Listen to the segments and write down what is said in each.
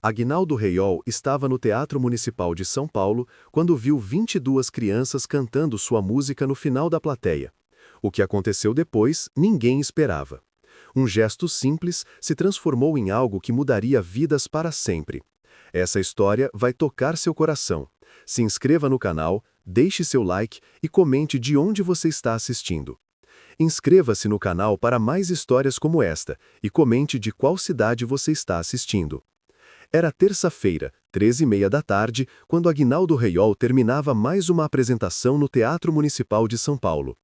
Aguinaldo Reiol estava no Teatro Municipal de São Paulo quando viu 22 crianças cantando sua música no final da plateia. O que aconteceu depois, ninguém esperava. Um gesto simples se transformou em algo que mudaria vidas para sempre. Essa história vai tocar seu coração. Se inscreva no canal, deixe seu like e comente de onde você está assistindo. Inscreva-se no canal para mais histórias como esta e comente de qual cidade você está assistindo. Era terça-feira, 13h30 da tarde, quando Aguinaldo Reiol terminava mais uma apresentação no Teatro Municipal de São Paulo.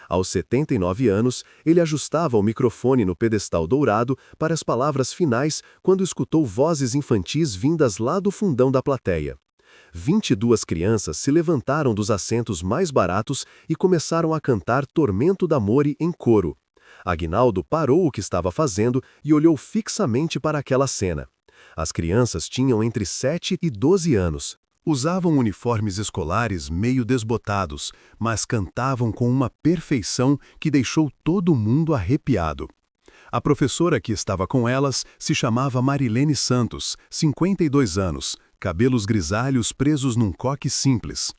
Aos 79 anos, ele ajustava o microfone no pedestal dourado para as palavras finais quando escutou vozes infantis vindas lá do fundão da plateia. 22 crianças se levantaram dos assentos mais baratos e começaram a cantar Tormento d'Amore em coro. Aguinaldo parou o que estava fazendo e olhou fixamente para aquela cena. As crianças tinham entre 7 e 12 anos. Usavam uniformes escolares meio desbotados, mas cantavam com uma perfeição que deixou todo mundo arrepiado. A professora que estava com elas se chamava Marilene Santos, 52 anos, cabelos grisalhos presos num coque simples.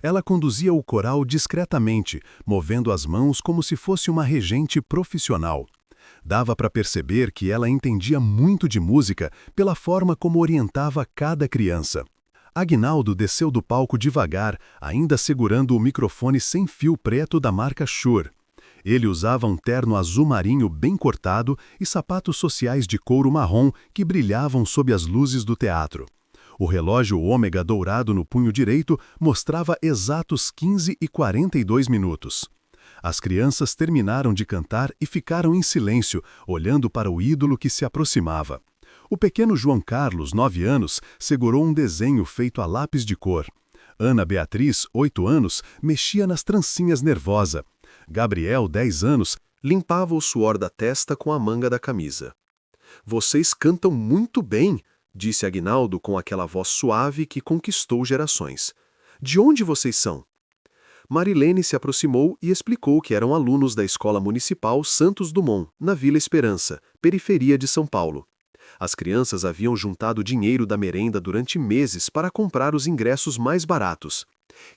Ela conduzia o coral discretamente, movendo as mãos como se fosse uma regente profissional. Dava para perceber que ela entendia muito de música pela forma como orientava cada criança. Aguinaldo desceu do palco devagar, ainda segurando o microfone sem fio preto da marca Shure. Ele usava um terno azul marinho bem cortado e sapatos sociais de couro marrom que brilhavam sob as luzes do teatro. O relógio ômega dourado no punho direito mostrava exatos 15h42. As crianças terminaram de cantar e ficaram em silêncio, olhando para o ídolo que se aproximava. O pequeno João Carlos, 9 anos, segurou um desenho feito a lápis de cor. Ana Beatriz, 8 anos, mexia nas trancinhas nervosa. Gabriel, 10 anos, limpava o suor da testa com a manga da camisa. "Vocês cantam muito bem", disse Aguinaldo com aquela voz suave que conquistou gerações. "De onde vocês são?" Marilene se aproximou e explicou que eram alunos da Escola Municipal Santos Dumont, na Vila Esperança, periferia de São Paulo. As crianças haviam juntado dinheiro da merenda durante meses para comprar os ingressos mais baratos.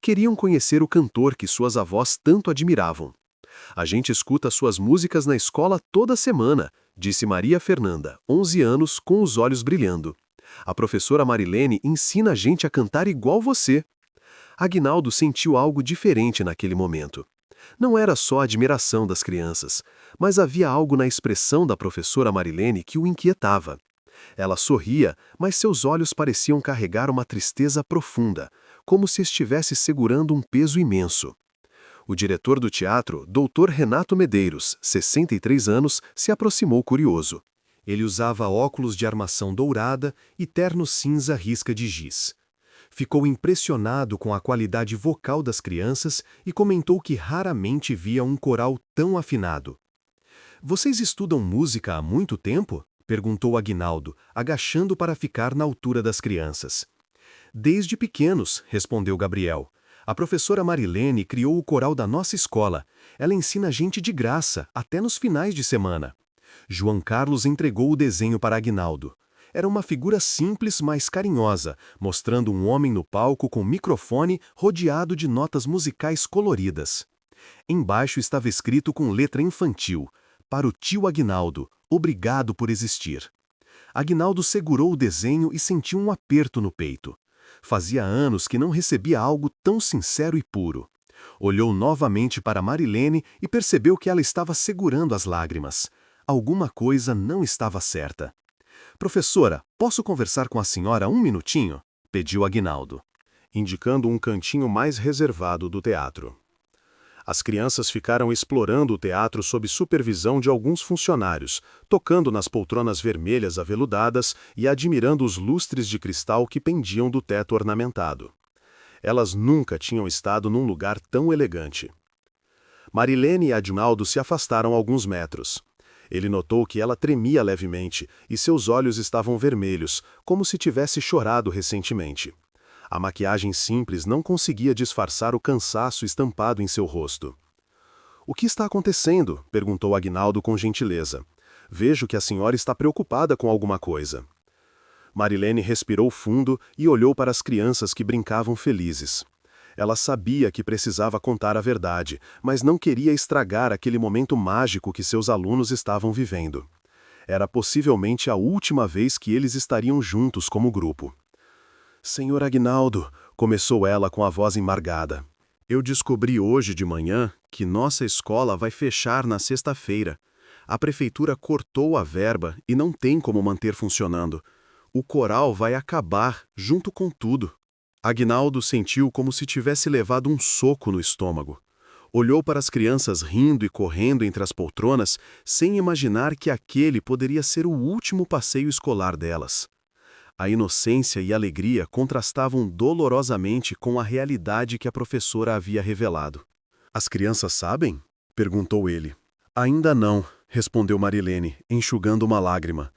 Queriam conhecer o cantor que suas avós tanto admiravam. "A gente escuta suas músicas na escola toda semana", disse Maria Fernanda, 11 anos, com os olhos brilhando. "A professora Marilene ensina a gente a cantar igual você." Aguinaldo sentiu algo diferente naquele momento. Não era só a admiração das crianças, mas havia algo na expressão da professora Marilene que o inquietava. Ela sorria, mas seus olhos pareciam carregar uma tristeza profunda, como se estivesse segurando um peso imenso. O diretor do teatro, Dr. Renato Medeiros, 63 anos, se aproximou curioso. Ele usava óculos de armação dourada e terno cinza risca de giz. Ficou impressionado com a qualidade vocal das crianças e comentou que raramente via um coral tão afinado. "Vocês estudam música há muito tempo?" perguntou Aguinaldo, agachando para ficar na altura das crianças. "Desde pequenos", respondeu Gabriel. "A professora Marilene criou o coral da nossa escola. Ela ensina a gente de graça, até nos finais de semana." João Carlos entregou o desenho para Aguinaldo. Era uma figura simples, mas carinhosa, mostrando um homem no palco com microfone rodeado de notas musicais coloridas. Embaixo estava escrito com letra infantil: "Para o tio Aguinaldo, obrigado por existir." Aguinaldo segurou o desenho e sentiu um aperto no peito. Fazia anos que não recebia algo tão sincero e puro. Olhou novamente para Marilene e percebeu que ela estava segurando as lágrimas. Alguma coisa não estava certa. "Professora, posso conversar com a senhora um minutinho?" pediu Aguinaldo, indicando um cantinho mais reservado do teatro. As crianças ficaram explorando o teatro sob supervisão de alguns funcionários, tocando nas poltronas vermelhas aveludadas e admirando os lustres de cristal que pendiam do teto ornamentado. Elas nunca tinham estado num lugar tão elegante. Marilene e Aguinaldo se afastaram alguns metros. Ele notou que ela tremia levemente e seus olhos estavam vermelhos, como se tivesse chorado recentemente. A maquiagem simples não conseguia disfarçar o cansaço estampado em seu rosto. "O que está acontecendo?" perguntou Aguinaldo com gentileza. "Vejo que a senhora está preocupada com alguma coisa." Marilene respirou fundo e olhou para as crianças que brincavam felizes. Ela sabia que precisava contar a verdade, mas não queria estragar aquele momento mágico que seus alunos estavam vivendo. Era possivelmente a última vez que eles estariam juntos como grupo. Senhor Aguinaldo, começou ela com a voz embargada. Eu descobri hoje de manhã que nossa escola vai fechar na sexta-feira. A prefeitura cortou a verba e não tem como manter funcionando. O coral vai acabar junto com tudo. Aguinaldo sentiu como se tivesse levado um soco no estômago. Olhou para as crianças rindo e correndo entre as poltronas, sem imaginar que aquele poderia ser o último passeio escolar delas. A inocência e a alegria contrastavam dolorosamente com a realidade que a professora havia revelado. As crianças sabem? Perguntou ele. Ainda não, respondeu Marilene, enxugando uma lágrima.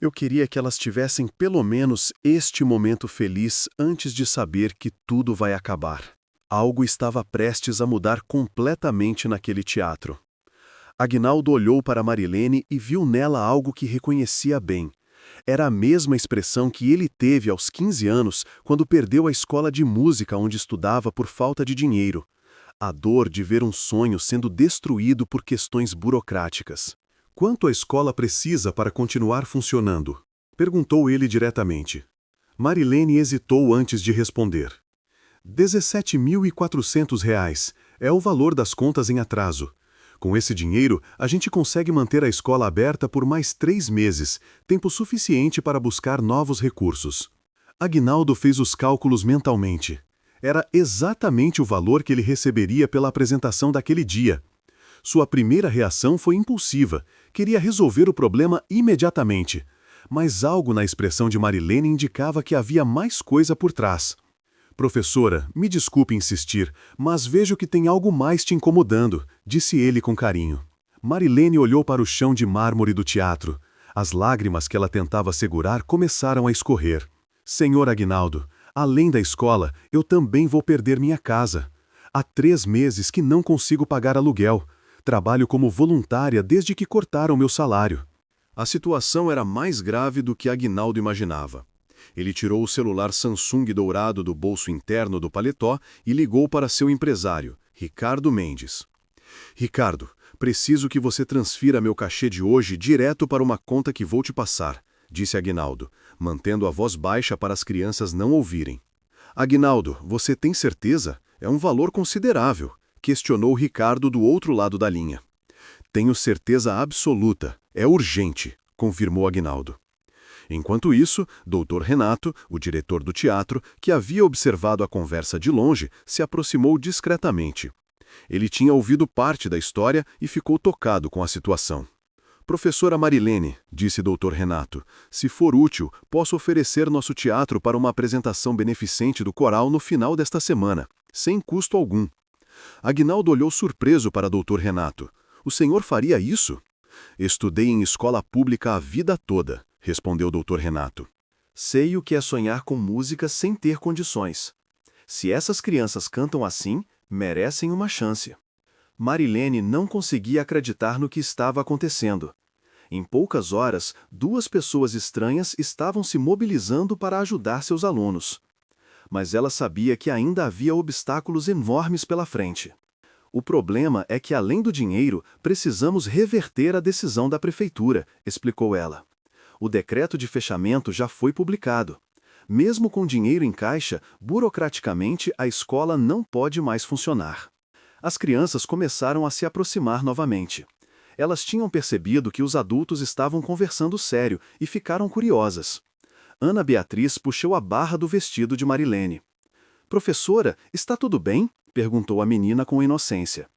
Eu queria que elas tivessem pelo menos este momento feliz antes de saber que tudo vai acabar. Algo estava prestes a mudar completamente naquele teatro. Aguinaldo olhou para Marilene e viu nela algo que reconhecia bem. Era a mesma expressão que ele teve aos 15 anos, quando perdeu a escola de música onde estudava por falta de dinheiro. A dor de ver um sonho sendo destruído por questões burocráticas. Quanto a escola precisa para continuar funcionando? Perguntou ele diretamente. Marilene hesitou antes de responder. R$ 17.400 é o valor das contas em atraso. Com esse dinheiro, a gente consegue manter a escola aberta por mais 3 meses, tempo suficiente para buscar novos recursos. Aguinaldo fez os cálculos mentalmente. Era exatamente o valor que ele receberia pela apresentação daquele dia. Sua primeira reação foi impulsiva, queria resolver o problema imediatamente. Mas algo na expressão de Marilene indicava que havia mais coisa por trás. Professora, me desculpe insistir, mas vejo que tem algo mais te incomodando, disse ele com carinho. Marilene olhou para o chão de mármore do teatro. As lágrimas que ela tentava segurar começaram a escorrer. Senhor Aguinaldo, além da escola, eu também vou perder minha casa. Há 3 meses que não consigo pagar aluguel. Trabalho como voluntária desde que cortaram meu salário. A situação era mais grave do que Aguinaldo imaginava. Ele tirou o celular Samsung dourado do bolso interno do paletó e ligou para seu empresário, Ricardo Mendes. Ricardo, preciso que você transfira meu cachê de hoje direto para uma conta que vou te passar, disse Aguinaldo, mantendo a voz baixa para as crianças não ouvirem. Aguinaldo, você tem certeza? É um valor considerável, questionou Ricardo do outro lado da linha. Tenho certeza absoluta, é urgente, confirmou Aguinaldo. Enquanto isso, Dr. Renato, o diretor do teatro, que havia observado a conversa de longe, se aproximou discretamente. Ele tinha ouvido parte da história e ficou tocado com a situação. Professora Marilene, disse Dr. Renato, se for útil, posso oferecer nosso teatro para uma apresentação beneficente do coral no final desta semana, sem custo algum. Aguinaldo olhou surpreso para Dr. Renato. O senhor faria isso? Estudei em escola pública a vida toda, respondeu Dr. Renato. Sei o que é sonhar com música sem ter condições. Se essas crianças cantam assim, merecem uma chance. Marilene não conseguia acreditar no que estava acontecendo. Em poucas horas, 2 pessoas estranhas estavam se mobilizando para ajudar seus alunos. Mas ela sabia que ainda havia obstáculos enormes pela frente. O problema é que, além do dinheiro, precisamos reverter a decisão da prefeitura, explicou ela. O decreto de fechamento já foi publicado. Mesmo com dinheiro em caixa, burocraticamente a escola não pode mais funcionar. As crianças começaram a se aproximar novamente. Elas tinham percebido que os adultos estavam conversando sério e ficaram curiosas. Ana Beatriz puxou a barra do vestido de Marilene. Professora, está tudo bem? Perguntou a menina com inocência.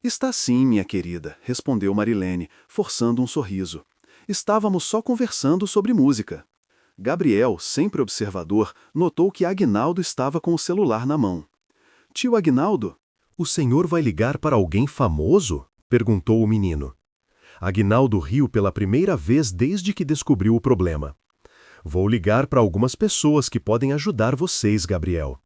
Está sim, minha querida, respondeu Marilene, forçando um sorriso. Estávamos só conversando sobre música. Gabriel, sempre observador, notou que Aguinaldo estava com o celular na mão. Tio Aguinaldo, o senhor vai ligar para alguém famoso? Perguntou o menino. Aguinaldo riu pela primeira vez desde que descobriu o problema. Vou ligar para algumas pessoas que podem ajudar vocês, Gabriel.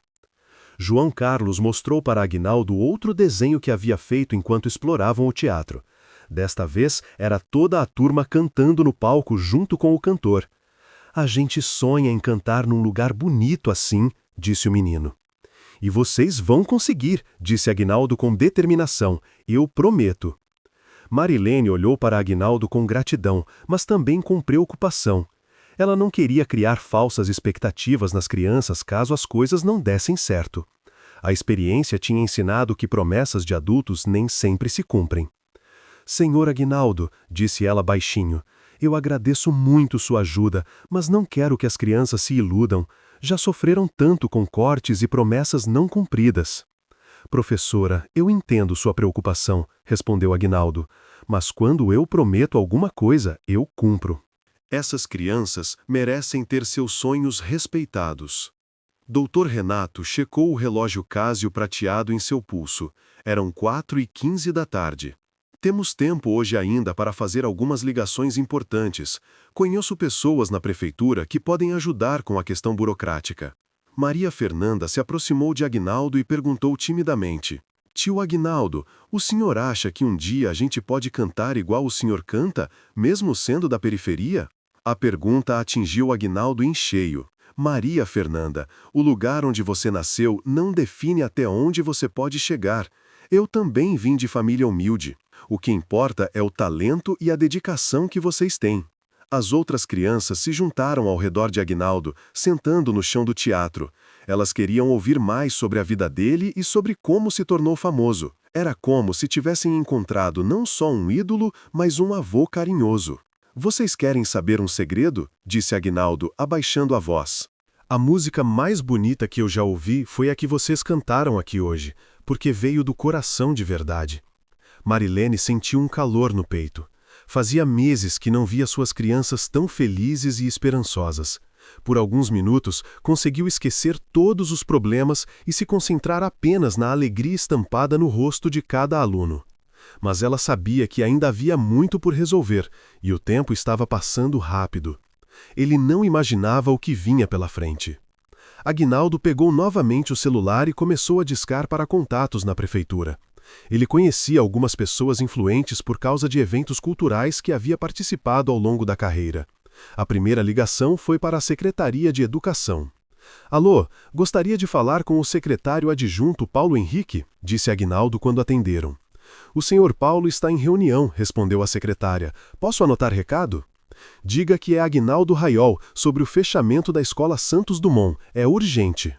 João Carlos mostrou para Aguinaldo outro desenho que havia feito enquanto exploravam o teatro. Desta vez, era toda a turma cantando no palco junto com o cantor. A gente sonha em cantar num lugar bonito assim, disse o menino. E vocês vão conseguir, disse Aguinaldo com determinação. Eu prometo. Marilene olhou para Aguinaldo com gratidão, mas também com preocupação. Ela não queria criar falsas expectativas nas crianças caso as coisas não dessem certo. A experiência tinha ensinado que promessas de adultos nem sempre se cumprem. Senhor Aguinaldo, disse ela baixinho, eu agradeço muito sua ajuda, mas não quero que as crianças se iludam. Já sofreram tanto com cortes e promessas não cumpridas. Professora, eu entendo sua preocupação, respondeu Aguinaldo, mas quando eu prometo alguma coisa, eu cumpro. Essas crianças merecem ter seus sonhos respeitados. Dr. Renato checou o relógio Casio prateado em seu pulso. Eram 4h15 da tarde. Temos tempo hoje ainda para fazer algumas ligações importantes. Conheço pessoas na prefeitura que podem ajudar com a questão burocrática. Maria Fernanda se aproximou de Aguinaldo e perguntou timidamente. Tio Aguinaldo, o senhor acha que um dia a gente pode cantar igual o senhor canta, mesmo sendo da periferia? A pergunta atingiu Aguinaldo em cheio. Maria Fernanda, o lugar onde você nasceu não define até onde você pode chegar. Eu também vim de família humilde. O que importa é o talento e a dedicação que vocês têm. As outras crianças se juntaram ao redor de Aguinaldo, sentando no chão do teatro. Elas queriam ouvir mais sobre a vida dele e sobre como se tornou famoso. Era como se tivessem encontrado não só um ídolo, mas um avô carinhoso. Vocês querem saber um segredo? Disse Aguinaldo, abaixando a voz. A música mais bonita que eu já ouvi foi a que vocês cantaram aqui hoje, porque veio do coração de verdade. Marilene sentiu um calor no peito. Fazia meses que não via suas crianças tão felizes e esperançosas. Por alguns minutos, conseguiu esquecer todos os problemas e se concentrar apenas na alegria estampada no rosto de cada aluno. Mas ela sabia que ainda havia muito por resolver, e o tempo estava passando rápido. Ele não imaginava o que vinha pela frente. Aguinaldo pegou novamente o celular e começou a discar para contatos na prefeitura. Ele conhecia algumas pessoas influentes por causa de eventos culturais que havia participado ao longo da carreira. A primeira ligação foi para a Secretaria de Educação. Alô, gostaria de falar com o secretário adjunto Paulo Henrique, disse Aguinaldo quando atenderam. O senhor Paulo está em reunião, respondeu a secretária. Posso anotar recado? Diga que é Aguinaldo Raiol, sobre o fechamento da Escola Santos Dumont. É urgente.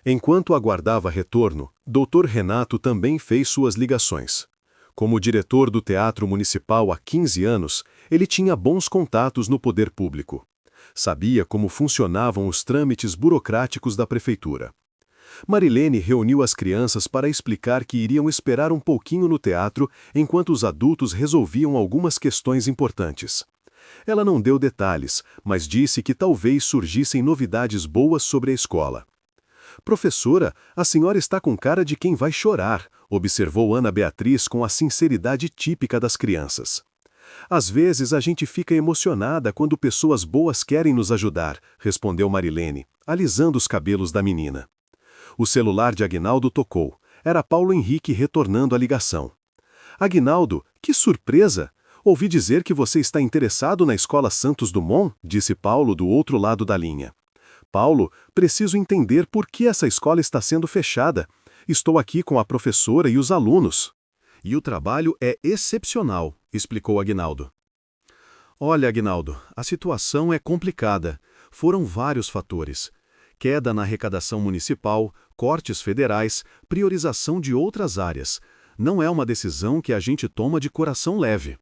Enquanto aguardava retorno, Dr. Renato também fez suas ligações. Como diretor do Teatro Municipal há 15 anos, ele tinha bons contatos no poder público. Sabia como funcionavam os trâmites burocráticos da prefeitura. Marilene reuniu as crianças para explicar que iriam esperar um pouquinho no teatro enquanto os adultos resolviam algumas questões importantes. Ela não deu detalhes, mas disse que talvez surgissem novidades boas sobre a escola. Professora, a senhora está com cara de quem vai chorar, observou Ana Beatriz com a sinceridade típica das crianças. Às vezes a gente fica emocionada quando pessoas boas querem nos ajudar, respondeu Marilene, alisando os cabelos da menina. O celular de Aguinaldo tocou. Era Paulo Henrique retornando a ligação. Aguinaldo, que surpresa! Ouvi dizer que você está interessado na Escola Santos Dumont, disse Paulo do outro lado da linha. Paulo, preciso entender por que essa escola está sendo fechada. Estou aqui com a professora e os alunos. E o trabalho é excepcional, explicou Aguinaldo. Olha, Aguinaldo, a situação é complicada. Foram vários fatores. Queda na arrecadação municipal, cortes federais, priorização de outras áreas. Não é uma decisão que a gente toma de coração leve.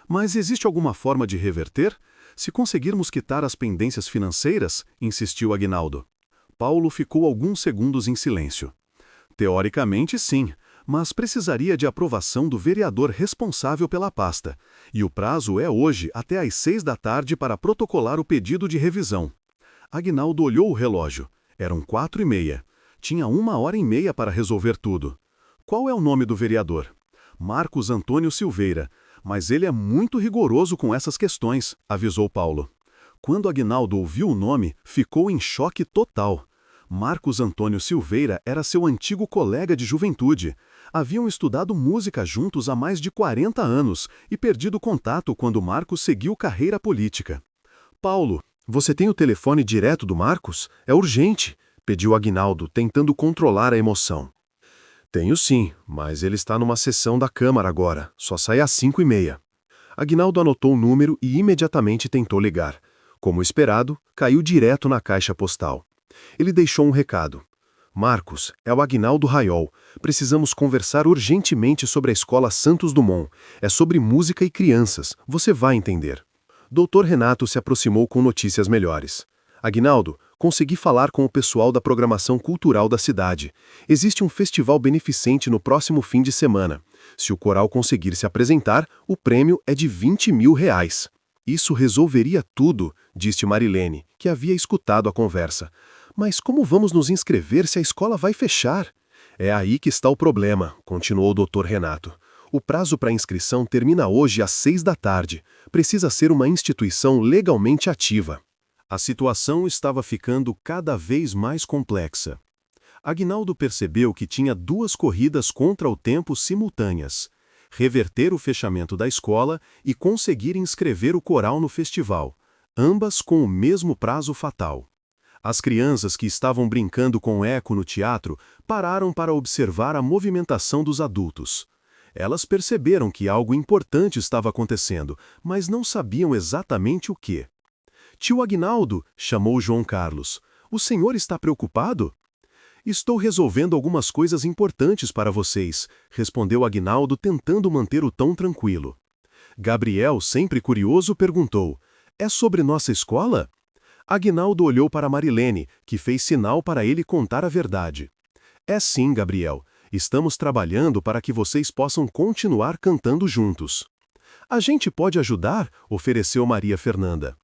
Mas existe alguma forma de reverter? Se conseguirmos quitar as pendências financeiras, insistiu Aguinaldo. Paulo ficou alguns segundos em silêncio. Teoricamente, sim, mas precisaria de aprovação do vereador responsável pela pasta. E o prazo é hoje, até às 6 da tarde, para protocolar o pedido de revisão. Aguinaldo olhou o relógio. Eram 4h30. Tinha 1h30 para resolver tudo. Qual é o nome do vereador? Marcos Antônio Silveira. Mas ele é muito rigoroso com essas questões, avisou Paulo. Quando Aguinaldo ouviu o nome, ficou em choque total. Marcos Antônio Silveira era seu antigo colega de juventude. Haviam estudado música juntos há mais de 40 anos e perdido contato quando Marcos seguiu carreira política. Paulo, Você tem o telefone direto do Marcos? É urgente, pediu Aguinaldo, tentando controlar a emoção. Tenho sim, mas ele está numa sessão da Câmara agora, só sai às 5h30. Aguinaldo anotou o número e imediatamente tentou ligar. Como esperado, caiu direto na caixa postal. Ele deixou um recado. Marcos, é o Aguinaldo Raiol. Precisamos conversar urgentemente sobre a escola Santos Dumont. É sobre música e crianças. Você vai entender. Dr. Renato se aproximou com notícias melhores. Aguinaldo, consegui falar com o pessoal da programação cultural da cidade. Existe um festival beneficente no próximo fim de semana. Se o coral conseguir se apresentar, o prêmio é de R$20 mil. Isso resolveria tudo, disse Marilene, que havia escutado a conversa. Mas como vamos nos inscrever se a escola vai fechar? É aí que está o problema, continuou o Dr. Renato. O prazo para inscrição termina hoje às 6h. Precisa ser uma instituição legalmente ativa. A situação estava ficando cada vez mais complexa. Aguinaldo percebeu que tinha duas corridas contra o tempo simultâneas: reverter o fechamento da escola e conseguir inscrever o coral no festival, ambas com o mesmo prazo fatal. As crianças que estavam brincando com eco no teatro pararam para observar a movimentação dos adultos. Elas perceberam que algo importante estava acontecendo, mas não sabiam exatamente o que. Tio Aguinaldo, chamou João Carlos, o senhor está preocupado? Estou resolvendo algumas coisas importantes para vocês, respondeu Aguinaldo tentando manter o tom tranquilo. Gabriel, sempre curioso, perguntou, é sobre nossa escola? Aguinaldo olhou para Marilene, que fez sinal para ele contar a verdade. É sim, Gabriel. Estamos trabalhando para que vocês possam continuar cantando juntos. A gente pode ajudar? Ofereceu Maria Fernanda.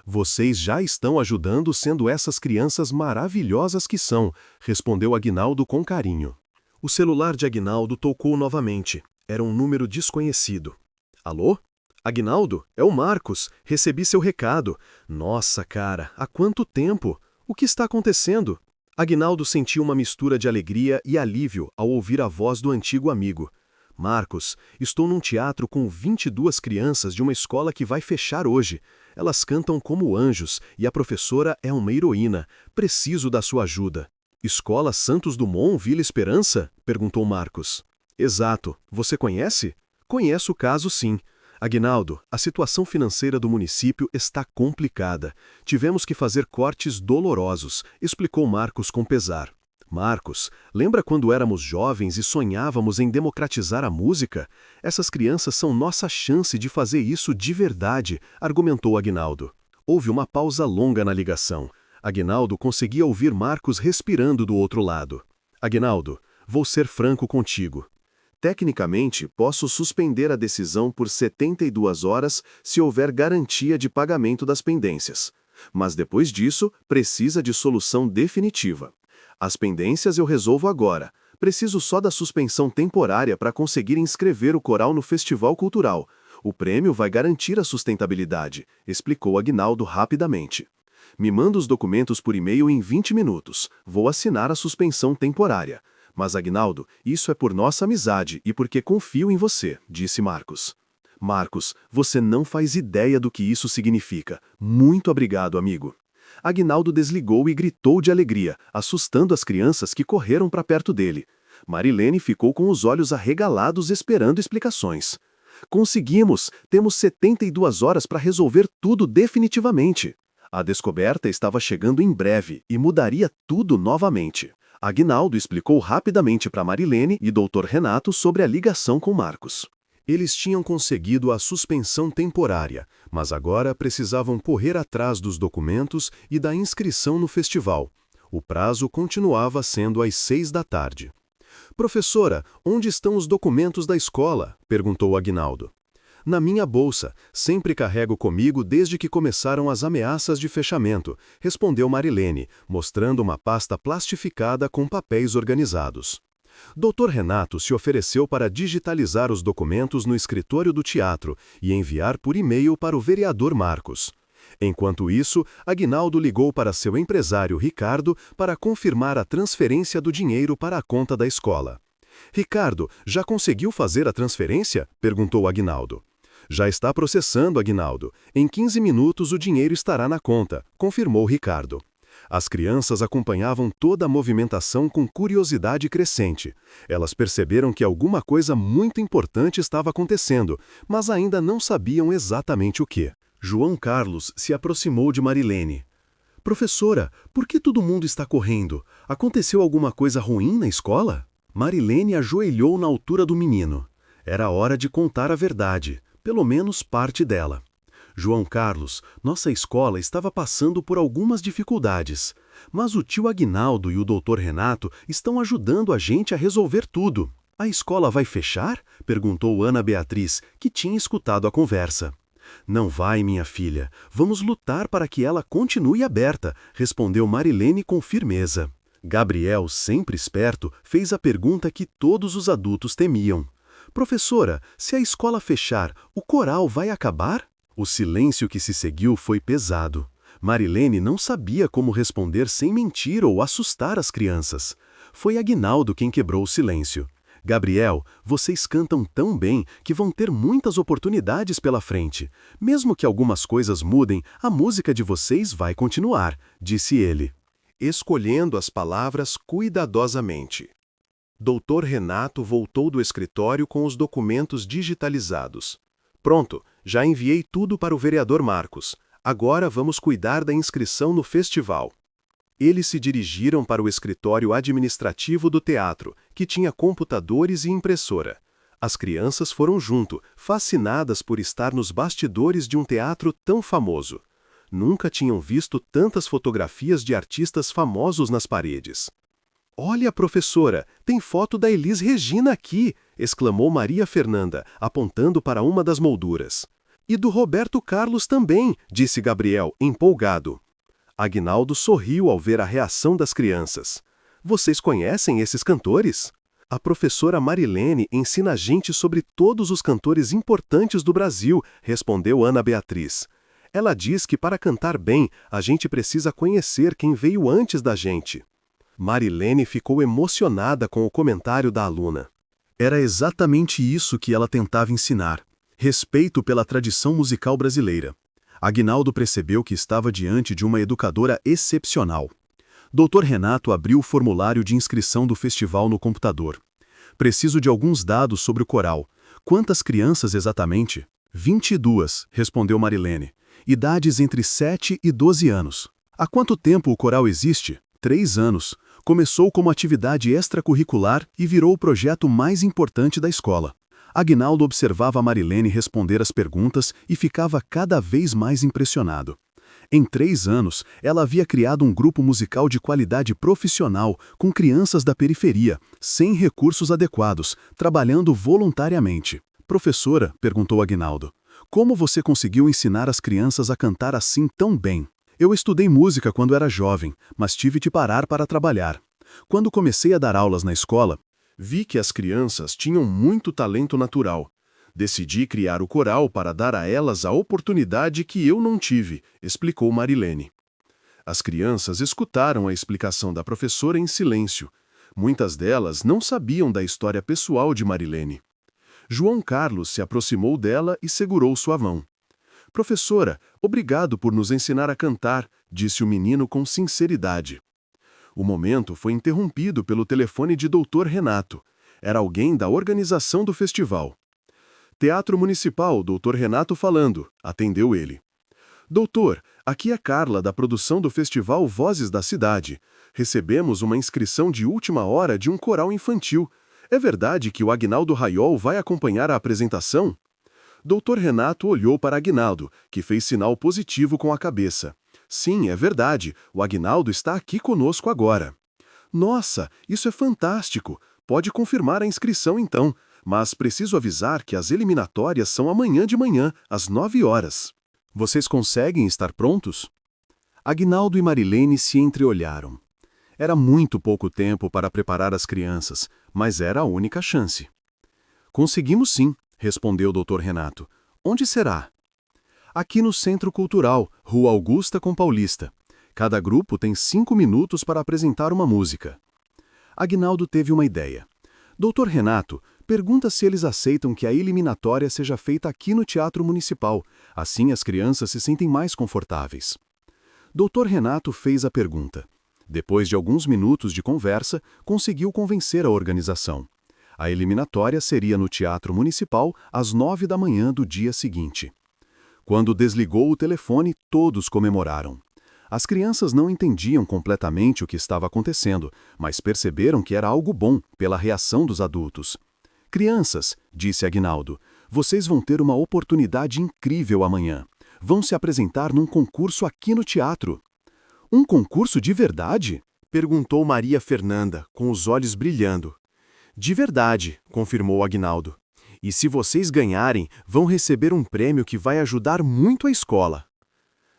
Vocês já estão ajudando sendo essas crianças maravilhosas que são, respondeu Aguinaldo com carinho. O celular de Aguinaldo tocou novamente. Era um número desconhecido. Alô? Aguinaldo, é o Marcos. Recebi seu recado. Nossa, cara, há quanto tempo? O que está acontecendo? Aguinaldo sentiu uma mistura de alegria e alívio ao ouvir a voz do antigo amigo. Marcos, estou num teatro com 22 crianças de uma escola que vai fechar hoje. Elas cantam como anjos e a professora é uma heroína. Preciso da sua ajuda. Escola Santos Dumont, Vila Esperança? Perguntou Marcos. Exato. Você conhece? Conheço o caso, sim. Aguinaldo, a situação financeira do município está complicada. Tivemos que fazer cortes dolorosos, explicou Marcos com pesar. Marcos, lembra quando éramos jovens e sonhávamos em democratizar a música? Essas crianças são nossa chance de fazer isso de verdade, argumentou Aguinaldo. Houve uma pausa longa na ligação. Aguinaldo conseguia ouvir Marcos respirando do outro lado. Aguinaldo, vou ser franco contigo. Tecnicamente, posso suspender a decisão por 72 horas se houver garantia de pagamento das pendências. Mas depois disso, precisa de solução definitiva. As pendências eu resolvo agora. Preciso só da suspensão temporária para conseguir inscrever o coral no Festival Cultural. O prêmio vai garantir a sustentabilidade, explicou Aguinaldo rapidamente. Me manda os documentos por e-mail em 20 minutos. Vou assinar a suspensão temporária. Mas, Aguinaldo, isso é por nossa amizade e porque confio em você, disse Marcos. Marcos, você não faz ideia do que isso significa. Muito obrigado, amigo. Aguinaldo desligou e gritou de alegria, assustando as crianças que correram para perto dele. Marilene ficou com os olhos arregalados esperando explicações. Conseguimos! Temos 72 horas para resolver tudo definitivamente. A descoberta estava chegando em breve e mudaria tudo novamente. Aguinaldo explicou rapidamente para Marilene e Dr. Renato sobre a ligação com Marcos. Eles tinham conseguido a suspensão temporária, mas agora precisavam correr atrás dos documentos e da inscrição no festival. O prazo continuava sendo às 6h. Professora, onde estão os documentos da escola? Perguntou Aguinaldo. Na minha bolsa, sempre carrego comigo desde que começaram as ameaças de fechamento, respondeu Marilene, mostrando uma pasta plastificada com papéis organizados. Dr. Renato se ofereceu para digitalizar os documentos no escritório do teatro e enviar por e-mail para o vereador Marcos. Enquanto isso, Aguinaldo ligou para seu empresário Ricardo para confirmar a transferência do dinheiro para a conta da escola. Ricardo, já conseguiu fazer a transferência? Perguntou Aguinaldo. Já está processando, Aguinaldo. Em 15 minutos o dinheiro estará na conta, confirmou Ricardo. As crianças acompanhavam toda a movimentação com curiosidade crescente. Elas perceberam que alguma coisa muito importante estava acontecendo, mas ainda não sabiam exatamente o que. João Carlos se aproximou de Marilene. Professora, por que todo mundo está correndo? Aconteceu alguma coisa ruim na escola? Marilene ajoelhou na altura do menino. Era hora de contar a verdade, pelo menos parte dela. João Carlos, nossa escola estava passando por algumas dificuldades, mas o tio Aguinaldo e o doutor Renato estão ajudando a gente a resolver tudo. A escola vai fechar? Perguntou Ana Beatriz, que tinha escutado a conversa. Não vai, minha filha. Vamos lutar para que ela continue aberta, respondeu Marilene com firmeza. Gabriel, sempre esperto, fez a pergunta que todos os adultos temiam. Professora, se a escola fechar, o coral vai acabar? O silêncio que se seguiu foi pesado. Marilene não sabia como responder sem mentir ou assustar as crianças. Foi Aguinaldo quem quebrou o silêncio. Gabriel, vocês cantam tão bem que vão ter muitas oportunidades pela frente. Mesmo que algumas coisas mudem, a música de vocês vai continuar, disse ele, escolhendo as palavras cuidadosamente. Doutor Renato voltou do escritório com os documentos digitalizados. Pronto, já enviei tudo para o vereador Marcos. Agora vamos cuidar da inscrição no festival. Eles se dirigiram para o escritório administrativo do teatro, que tinha computadores e impressora. As crianças foram junto, fascinadas por estar nos bastidores de um teatro tão famoso. Nunca tinham visto tantas fotografias de artistas famosos nas paredes. Olha, professora, tem foto da Elis Regina aqui, exclamou Maria Fernanda, apontando para uma das molduras. E do Roberto Carlos também, disse Gabriel, empolgado. Aguinaldo sorriu ao ver a reação das crianças. Vocês conhecem esses cantores? A professora Marilene ensina a gente sobre todos os cantores importantes do Brasil, respondeu Ana Beatriz. Ela diz que para cantar bem, a gente precisa conhecer quem veio antes da gente. Marilene ficou emocionada com o comentário da aluna. Era exatamente isso que ela tentava ensinar: respeito pela tradição musical brasileira. Aguinaldo percebeu que estava diante de uma educadora excepcional. Dr. Renato abriu o formulário de inscrição do festival no computador. Preciso de alguns dados sobre o coral. Quantas crianças exatamente? 22, respondeu Marilene. Idades entre 7 e 12 anos. Há quanto tempo o coral existe? 3 anos. Começou como atividade extracurricular e virou o projeto mais importante da escola. Aguinaldo observava a Marilene responder as perguntas e ficava cada vez mais impressionado. Em 3 anos, ela havia criado um grupo musical de qualidade profissional com crianças da periferia, sem recursos adequados, trabalhando voluntariamente. Professora, perguntou Aguinaldo, como você conseguiu ensinar as crianças a cantar assim tão bem? Eu estudei música quando era jovem, mas tive de parar para trabalhar. Quando comecei a dar aulas na escola, vi que as crianças tinham muito talento natural. Decidi criar o coral para dar a elas a oportunidade que eu não tive, explicou Marilene. As crianças escutaram a explicação da professora em silêncio. Muitas delas não sabiam da história pessoal de Marilene. João Carlos se aproximou dela e segurou sua mão. Professora, obrigado por nos ensinar a cantar, disse o menino com sinceridade. O momento foi interrompido pelo telefone de Dr. Renato. Era alguém da organização do festival. Teatro Municipal, Dr. Renato falando, atendeu ele. Doutor, aqui é Carla, da produção do festival Vozes da Cidade. Recebemos uma inscrição de última hora de um coral infantil. É verdade que o Aguinaldo Raiol vai acompanhar a apresentação? Dr. Renato olhou para Aguinaldo, que fez sinal positivo com a cabeça. Sim, é verdade, o Aguinaldo está aqui conosco agora. Nossa, isso é fantástico. Pode confirmar a inscrição então, mas preciso avisar que as eliminatórias são amanhã de manhã, às 9 horas. Vocês conseguem estar prontos? Aguinaldo e Marilene se entreolharam. Era muito pouco tempo para preparar as crianças, mas era a única chance. Conseguimos sim, respondeu o Dr. Renato. Onde será? Aqui no Centro Cultural, Rua Augusta com Paulista. Cada grupo tem 5 minutos para apresentar uma música. Aguinaldo teve uma ideia. Dr. Renato, Pergunta se eles aceitam que a eliminatória seja feita aqui no Teatro Municipal, assim as crianças se sentem mais confortáveis. Dr. Renato fez a pergunta. Depois de alguns minutos de conversa, conseguiu convencer a organização. A eliminatória seria no Teatro Municipal às 9 da manhã do dia seguinte. Quando desligou o telefone, todos comemoraram. As crianças não entendiam completamente o que estava acontecendo, mas perceberam que era algo bom pela reação dos adultos. Crianças, disse Aguinaldo, vocês vão ter uma oportunidade incrível amanhã. Vão se apresentar num concurso aqui no teatro. Um concurso de verdade? Perguntou Maria Fernanda, com os olhos brilhando. De verdade, confirmou Aguinaldo. E se vocês ganharem, vão receber um prêmio que vai ajudar muito a escola.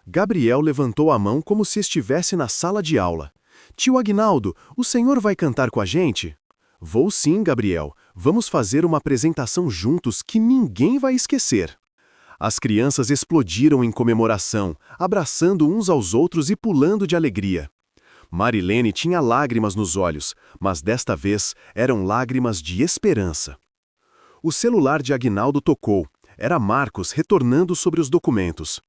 Gabriel levantou a mão como se estivesse na sala de aula. Tio Aguinaldo, o senhor vai cantar com a gente? Vou sim, Gabriel. Vamos fazer uma apresentação juntos que ninguém vai esquecer. As crianças explodiram em comemoração, abraçando uns aos outros e pulando de alegria. Marilene tinha lágrimas nos olhos, mas desta vez eram lágrimas de esperança. O celular de Aguinaldo tocou. Era Marcos retornando sobre os documentos.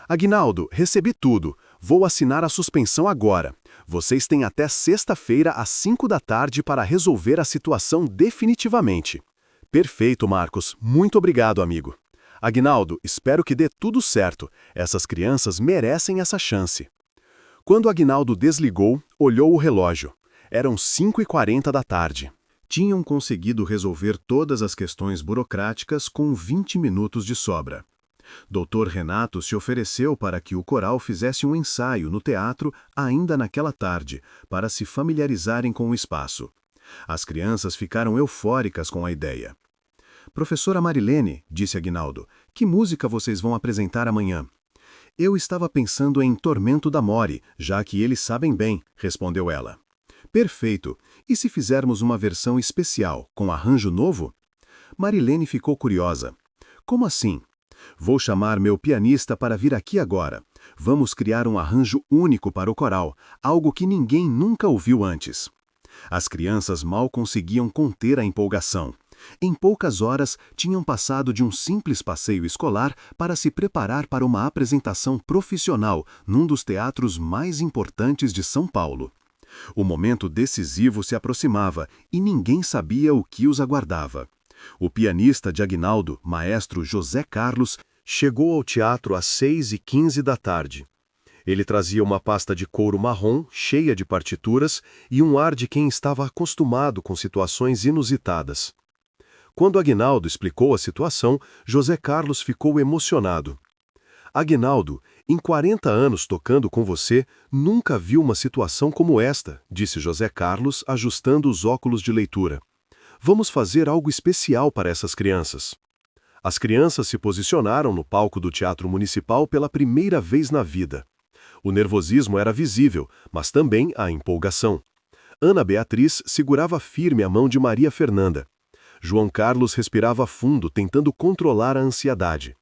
Aguinaldo, recebi tudo. Vou assinar a suspensão agora. Vocês têm até sexta-feira às 5 da tarde para resolver a situação definitivamente. Perfeito, Marcos. Muito obrigado, amigo. Aguinaldo, espero que dê tudo certo. Essas crianças merecem essa chance. Quando Aguinaldo desligou, olhou o relógio. Eram 5h40 da tarde. Tinham conseguido resolver todas as questões burocráticas com 20 minutos de sobra. Dr. Renato se ofereceu para que o coral fizesse um ensaio no teatro ainda naquela tarde, para se familiarizarem com o espaço. As crianças ficaram eufóricas com a ideia. Professora Marilene, disse Aguinaldo, que música vocês vão apresentar amanhã? Eu estava pensando em Tormento da Mori, já que eles sabem bem, respondeu ela. Perfeito. E se fizermos uma versão especial, com arranjo novo? Marilene ficou curiosa. Como assim? Vou chamar meu pianista para vir aqui agora. Vamos criar um arranjo único para o coral, algo que ninguém nunca ouviu antes. As crianças mal conseguiam conter a empolgação. Em poucas horas, tinham passado de um simples passeio escolar para se preparar para uma apresentação profissional num dos teatros mais importantes de São Paulo. O momento decisivo se aproximava e ninguém sabia o que os aguardava. O pianista de Aguinaldo, maestro José Carlos, chegou ao teatro às 6h15 da tarde. Ele trazia uma pasta de couro marrom, cheia de partituras, e um ar de quem estava acostumado com situações inusitadas. Quando Aguinaldo explicou a situação, José Carlos ficou emocionado. Aguinaldo, em 40 anos tocando com você, nunca viu uma situação como esta, disse José Carlos, ajustando os óculos de leitura. Vamos fazer algo especial para essas crianças. As crianças se posicionaram no palco do Teatro Municipal pela primeira vez na vida. O nervosismo era visível, mas também a empolgação. Ana Beatriz segurava firme a mão de Maria Fernanda. João Carlos respirava fundo, tentando controlar a ansiedade.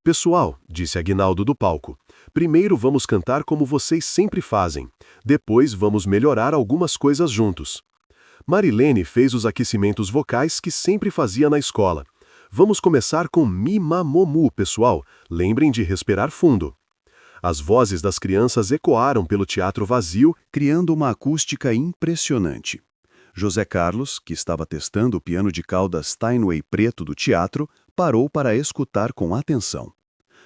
Pessoal, disse Aguinaldo do palco, primeiro vamos cantar como vocês sempre fazem. Depois vamos melhorar algumas coisas juntos. Marilene fez os aquecimentos vocais que sempre fazia na escola. Vamos começar com Mi Ma Mo Mu, pessoal. Lembrem de respirar fundo. As vozes das crianças ecoaram pelo teatro vazio, criando uma acústica impressionante. José Carlos, que estava testando o piano de cauda Steinway preto do teatro, parou para escutar com atenção.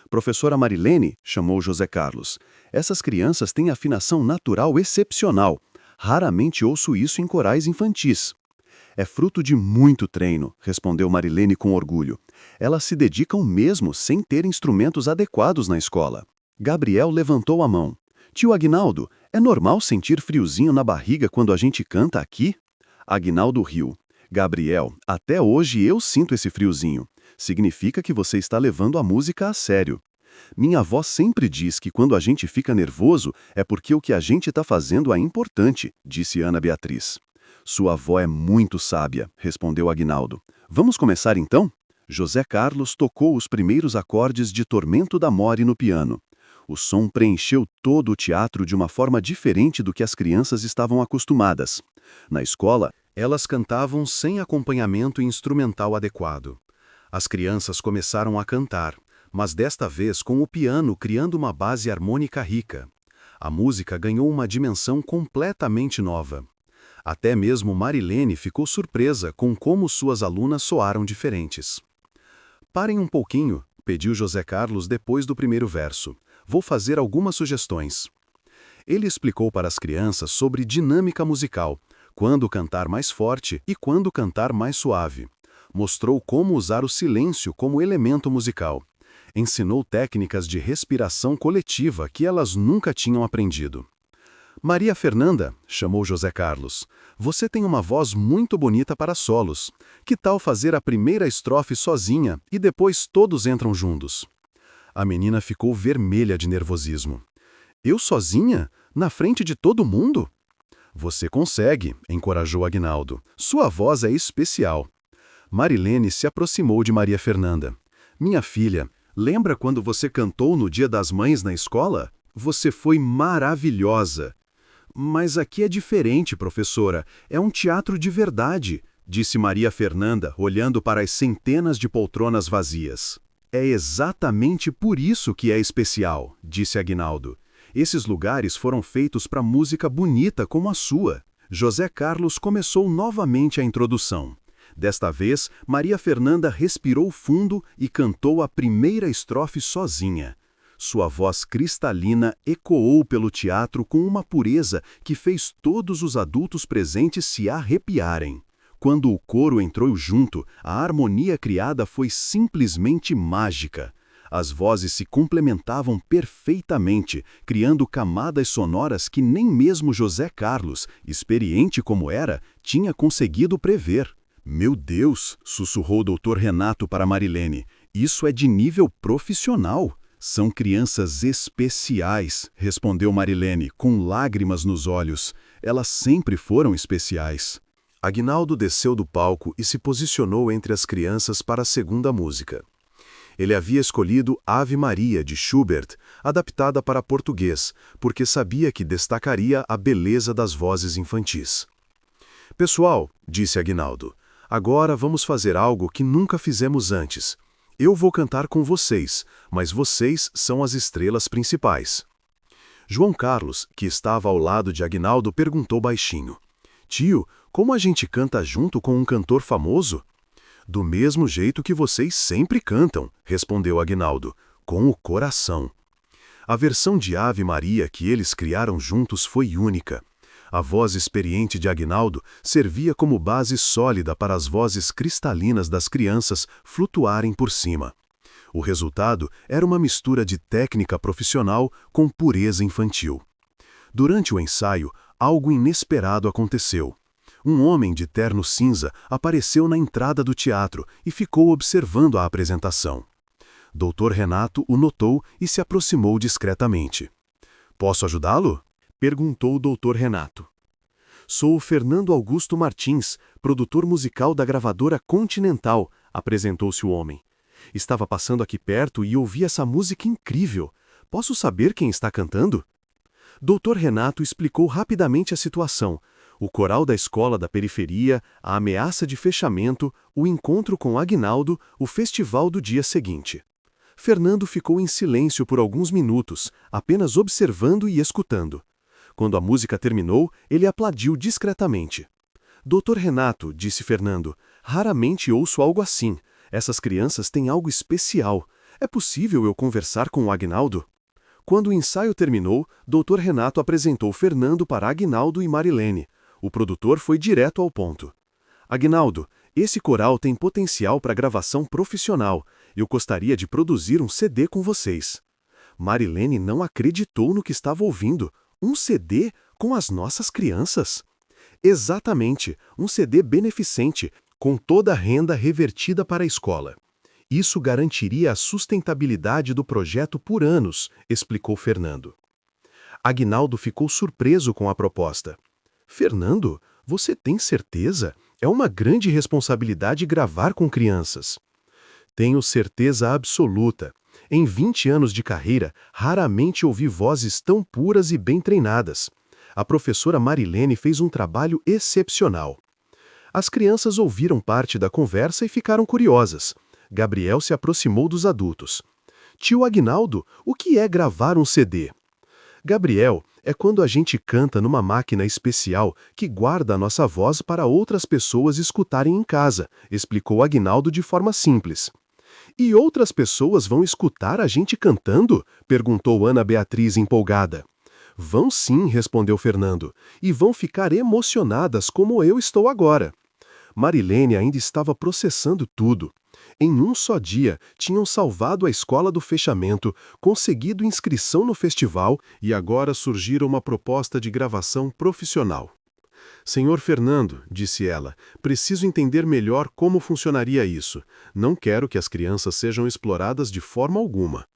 Professora Marilene, chamou José Carlos, essas crianças têm afinação natural excepcional. Raramente ouço isso em corais infantis. É fruto de muito treino, respondeu Marilene com orgulho. Elas se dedicam mesmo sem ter instrumentos adequados na escola. Gabriel levantou a mão. Tio Aguinaldo, é normal sentir friozinho na barriga quando a gente canta aqui? Aguinaldo riu. Gabriel, até hoje eu sinto esse friozinho. Significa que você está levando a música a sério. Minha avó sempre diz que quando a gente fica nervoso é porque o que a gente está fazendo é importante, disse Ana Beatriz. Sua avó é muito sábia, respondeu Aguinaldo. Vamos começar então? José Carlos tocou os primeiros acordes de Tormento da Mori no piano. O som preencheu todo o teatro de uma forma diferente do que as crianças estavam acostumadas. Na escola, Elas cantavam sem acompanhamento instrumental adequado. As crianças começaram a cantar, mas desta vez com o piano criando uma base harmônica rica. A música ganhou uma dimensão completamente nova. Até mesmo Marilene ficou surpresa com como suas alunas soaram diferentes. Parem um pouquinho, pediu José Carlos depois do primeiro verso. Vou fazer algumas sugestões. Ele explicou para as crianças sobre dinâmica musical, quando cantar mais forte e quando cantar mais suave. Mostrou como usar o silêncio como elemento musical. Ensinou técnicas de respiração coletiva que elas nunca tinham aprendido. Maria Fernanda, chamou José Carlos, você tem uma voz muito bonita para solos. Que tal fazer a primeira estrofe sozinha e depois todos entram juntos? A menina ficou vermelha de nervosismo. Eu sozinha? Na frente de todo mundo? Você consegue, encorajou Aguinaldo. Sua voz é especial. Marilene se aproximou de Maria Fernanda. Minha filha, lembra quando você cantou no Dia das Mães na escola? Você foi maravilhosa. Mas aqui é diferente, professora. É um teatro de verdade, disse Maria Fernanda, olhando para as centenas de poltronas vazias. É exatamente por isso que é especial, disse Aguinaldo. Esses lugares foram feitos para música bonita como a sua. José Carlos começou novamente a introdução. Desta vez, Maria Fernanda respirou fundo e cantou a primeira estrofe sozinha. Sua voz cristalina ecoou pelo teatro com uma pureza que fez todos os adultos presentes se arrepiarem. Quando o coro entrou junto, a harmonia criada foi simplesmente mágica. As vozes se complementavam perfeitamente, criando camadas sonoras que nem mesmo José Carlos, experiente como era, tinha conseguido prever. Meu Deus, sussurrou o Dr. Renato para Marilene, isso é de nível profissional. São crianças especiais, respondeu Marilene, com lágrimas nos olhos. Elas sempre foram especiais. Aguinaldo desceu do palco e se posicionou entre as crianças para a segunda música. Ele havia escolhido Ave Maria, de Schubert, adaptada para português, porque sabia que destacaria a beleza das vozes infantis. Pessoal, disse Aguinaldo, agora vamos fazer algo que nunca fizemos antes. Eu vou cantar com vocês, mas vocês são as estrelas principais. João Carlos, que estava ao lado de Aguinaldo, perguntou baixinho. Tio, como a gente canta junto com um cantor famoso? Do mesmo jeito que vocês sempre cantam, respondeu Aguinaldo, com o coração. A versão de Ave Maria que eles criaram juntos foi única. A voz experiente de Aguinaldo servia como base sólida para as vozes cristalinas das crianças flutuarem por cima. O resultado era uma mistura de técnica profissional com pureza infantil. Durante o ensaio, algo inesperado aconteceu. Um homem de terno cinza apareceu na entrada do teatro e ficou observando a apresentação. Dr. Renato o notou e se aproximou discretamente. Posso ajudá-lo? Perguntou o Dr. Renato. Sou o Fernando Augusto Martins, produtor musical da gravadora Continental, apresentou-se o homem. Estava passando aqui perto e ouvi essa música incrível. Posso saber quem está cantando? Dr. Renato explicou rapidamente a situação. O coral da escola da periferia, a ameaça de fechamento, o encontro com Aguinaldo, o festival do dia seguinte. Fernando ficou em silêncio por alguns minutos, apenas observando e escutando. Quando a música terminou, ele aplaudiu discretamente. Dr. Renato, disse Fernando, raramente ouço algo assim. Essas crianças têm algo especial. É possível eu conversar com o Aguinaldo? Quando o ensaio terminou, Dr. Renato apresentou Fernando para Aguinaldo e Marilene. O produtor foi direto ao ponto. Aguinaldo, esse coral tem potencial para gravação profissional. Eu gostaria de produzir um CD com vocês. Marilene não acreditou no que estava ouvindo. Um CD com as nossas crianças? Exatamente, um CD beneficente, com toda a renda revertida para a escola. Isso garantiria a sustentabilidade do projeto por anos, explicou Fernando. Aguinaldo ficou surpreso com a proposta. Fernando, você tem certeza? É uma grande responsabilidade gravar com crianças. Tenho certeza absoluta. Em 20 anos de carreira, raramente ouvi vozes tão puras e bem treinadas. A professora Marilene fez um trabalho excepcional. As crianças ouviram parte da conversa e ficaram curiosas. Gabriel se aproximou dos adultos. Tio Aguinaldo, o que é gravar um CD? Gabriel, é quando a gente canta numa máquina especial que guarda a nossa voz para outras pessoas escutarem em casa, explicou Aguinaldo de forma simples. E outras pessoas vão escutar a gente cantando? Perguntou Ana Beatriz empolgada. Vão sim, respondeu Fernando, e vão ficar emocionadas como eu estou agora. Marilene ainda estava processando tudo. Em um só dia, tinham salvado a escola do fechamento, conseguido inscrição no festival e agora surgira uma proposta de gravação profissional. Senhor Fernando, disse ela, preciso entender melhor como funcionaria isso. Não quero que as crianças sejam exploradas de forma alguma.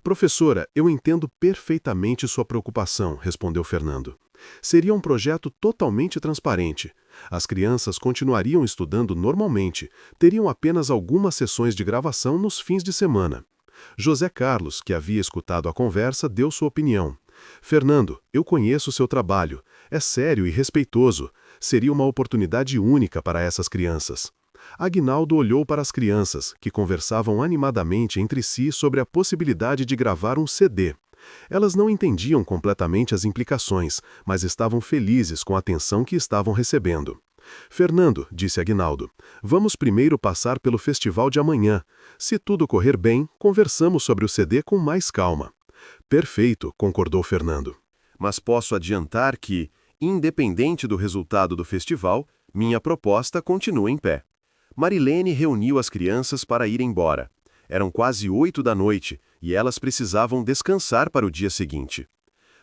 Professora, eu entendo perfeitamente sua preocupação, respondeu Fernando. Seria um projeto totalmente transparente. As crianças continuariam estudando normalmente, teriam apenas algumas sessões de gravação nos fins de semana. José Carlos, que havia escutado a conversa, deu sua opinião. Fernando, eu conheço seu trabalho. É sério e respeitoso. Seria uma oportunidade única para essas crianças. Aguinaldo olhou para as crianças, que conversavam animadamente entre si sobre a possibilidade de gravar um CD. Elas não entendiam completamente as implicações, mas estavam felizes com a atenção que estavam recebendo. Fernando, disse Aguinaldo, vamos primeiro passar pelo festival de amanhã. Se tudo correr bem, conversamos sobre o CD com mais calma. Perfeito, concordou Fernando. Mas posso adiantar que, independente do resultado do festival, minha proposta continua em pé. Marilene reuniu as crianças para ir embora. Eram quase 8 da noite e elas precisavam descansar para o dia seguinte.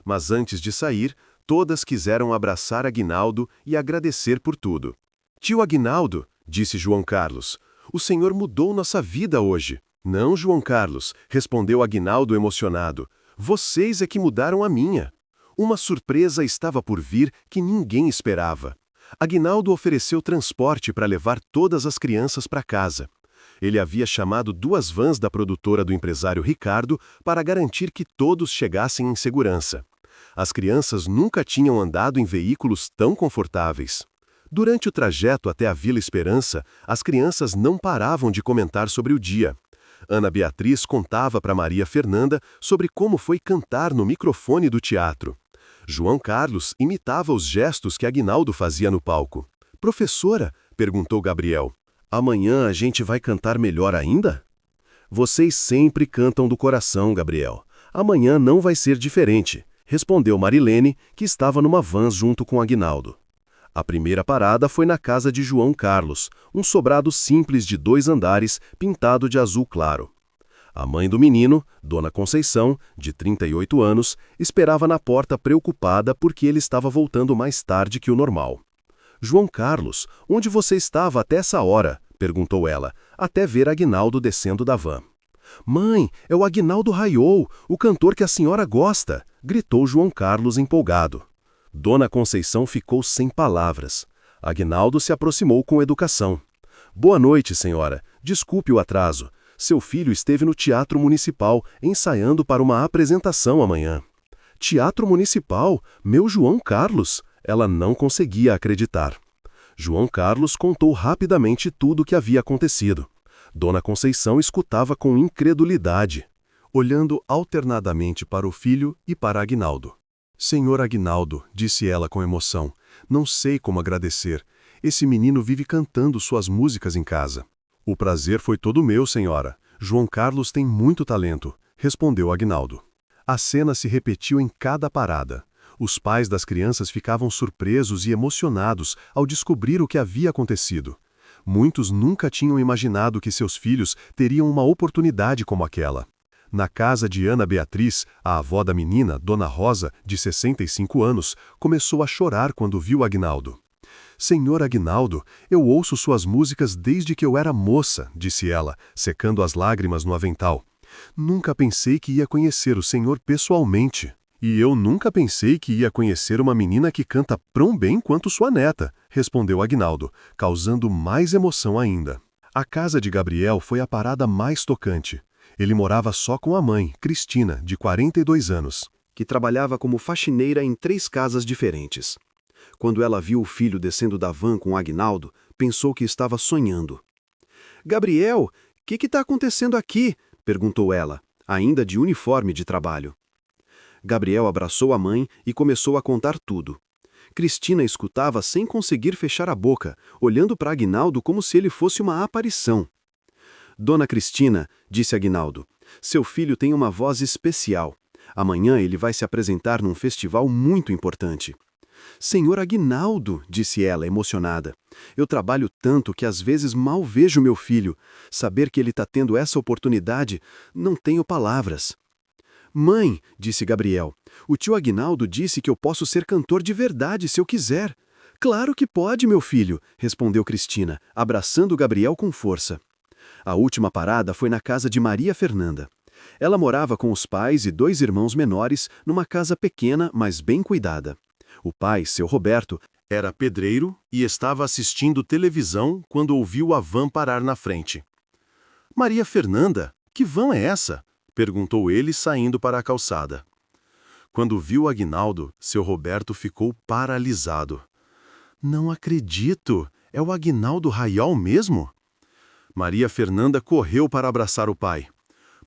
Mas antes de sair, todas quiseram abraçar Aguinaldo e agradecer por tudo. Tio Aguinaldo, disse João Carlos, o senhor mudou nossa vida hoje. Não, João Carlos, respondeu Aguinaldo emocionado. Vocês é que mudaram a minha. Uma surpresa estava por vir que ninguém esperava. Aguinaldo ofereceu transporte para levar todas as crianças para casa. Ele havia chamado 2 vans da produtora do empresário Ricardo para garantir que todos chegassem em segurança. As crianças nunca tinham andado em veículos tão confortáveis. Durante o trajeto até a Vila Esperança, as crianças não paravam de comentar sobre o dia. Ana Beatriz contava para Maria Fernanda sobre como foi cantar no microfone do teatro. João Carlos imitava os gestos que Aguinaldo fazia no palco. Professora, perguntou Gabriel, amanhã a gente vai cantar melhor ainda? Vocês sempre cantam do coração, Gabriel. Amanhã não vai ser diferente, respondeu Marilene, que estava numa van junto com Aguinaldo. A primeira parada foi na casa de João Carlos, um sobrado simples de 2 andares, pintado de azul claro. A mãe do menino, Dona Conceição, de 38 anos, esperava na porta preocupada porque ele estava voltando mais tarde que o normal. João Carlos, onde você estava até essa hora? Perguntou ela, até ver Aguinaldo descendo da van. Mãe, é o Aguinaldo Raiol, o cantor que a senhora gosta, gritou João Carlos empolgado. Dona Conceição ficou sem palavras. Aguinaldo se aproximou com educação. Boa noite, senhora. Desculpe o atraso. Seu filho esteve no Teatro Municipal, ensaiando para uma apresentação amanhã. Teatro Municipal? Meu João Carlos? Ela não conseguia acreditar. João Carlos contou rapidamente tudo o que havia acontecido. Dona Conceição escutava com incredulidade, olhando alternadamente para o filho e para Aguinaldo. Senhor Aguinaldo, disse ela com emoção, não sei como agradecer. Esse menino vive cantando suas músicas em casa. O prazer foi todo meu, senhora. João Carlos tem muito talento, respondeu Aguinaldo. A cena se repetiu em cada parada. Os pais das crianças ficavam surpresos e emocionados ao descobrir o que havia acontecido. Muitos nunca tinham imaginado que seus filhos teriam uma oportunidade como aquela. Na casa de Ana Beatriz, a avó da menina, Dona Rosa, de 65 anos, começou a chorar quando viu Aguinaldo. Senhor Aguinaldo, eu ouço suas músicas desde que eu era moça, disse ela, secando as lágrimas no avental. Nunca pensei que ia conhecer o senhor pessoalmente. E eu nunca pensei que ia conhecer uma menina que canta tão bem quanto sua neta, respondeu Aguinaldo, causando mais emoção ainda. A casa de Gabriel foi a parada mais tocante. Ele morava só com a mãe, Cristina, de 42 anos, que trabalhava como faxineira em 3 casas diferentes. Quando ela viu o filho descendo da van com Aguinaldo, pensou que estava sonhando. Gabriel, o que está acontecendo aqui? Perguntou ela, ainda de uniforme de trabalho. Gabriel abraçou a mãe e começou a contar tudo. Cristina escutava sem conseguir fechar a boca, olhando para Aguinaldo como se ele fosse uma aparição. Dona Cristina, disse Aguinaldo, seu filho tem uma voz especial. Amanhã ele vai se apresentar num festival muito importante. Senhor Aguinaldo, disse ela, emocionada, eu trabalho tanto que às vezes mal vejo meu filho. Saber que ele está tendo essa oportunidade, não tenho palavras. Mãe, disse Gabriel, o tio Aguinaldo disse que eu posso ser cantor de verdade se eu quiser. Claro que pode, meu filho, respondeu Cristina, abraçando Gabriel com força. A última parada foi na casa de Maria Fernanda. Ela morava com os pais e 2 irmãos menores numa casa pequena, mas bem cuidada. O pai, seu Roberto, Era pedreiro e estava assistindo televisão quando ouviu a van parar na frente. Maria Fernanda, que van é essa? Perguntou ele saindo para a calçada. Quando viu Aguinaldo, seu Roberto ficou paralisado. Não acredito, é o Aguinaldo Raiol mesmo? Maria Fernanda correu para abraçar o pai.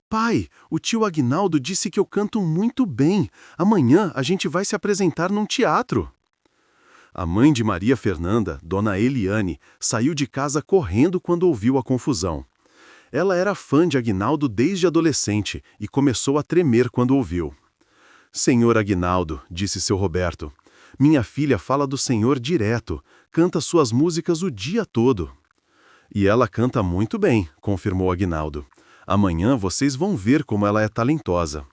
Pai, o tio Aguinaldo disse que eu canto muito bem. Amanhã a gente vai se apresentar num teatro. A mãe de Maria Fernanda, Dona Eliane, saiu de casa correndo quando ouviu a confusão. Ela era fã de Aguinaldo desde adolescente e começou a tremer quando ouviu. Senhor Aguinaldo, disse seu Roberto, minha filha fala do senhor direto, canta suas músicas o dia todo. E ela canta muito bem, confirmou Aguinaldo. Amanhã vocês vão ver como ela é talentosa.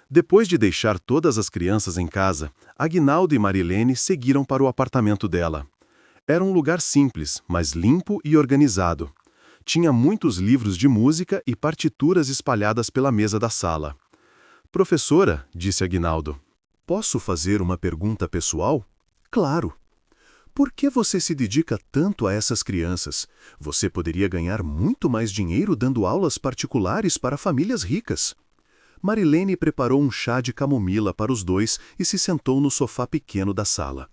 Depois de deixar todas as crianças em casa, Aguinaldo e Marilene seguiram para o apartamento dela. Era um lugar simples, mas limpo e organizado. Tinha muitos livros de música e partituras espalhadas pela mesa da sala. Professora, disse Aguinaldo, posso fazer uma pergunta pessoal? Claro. Por que você se dedica tanto a essas crianças? Você poderia ganhar muito mais dinheiro dando aulas particulares para famílias ricas. Marilene preparou um chá de camomila para os dois e se sentou no sofá pequeno da sala.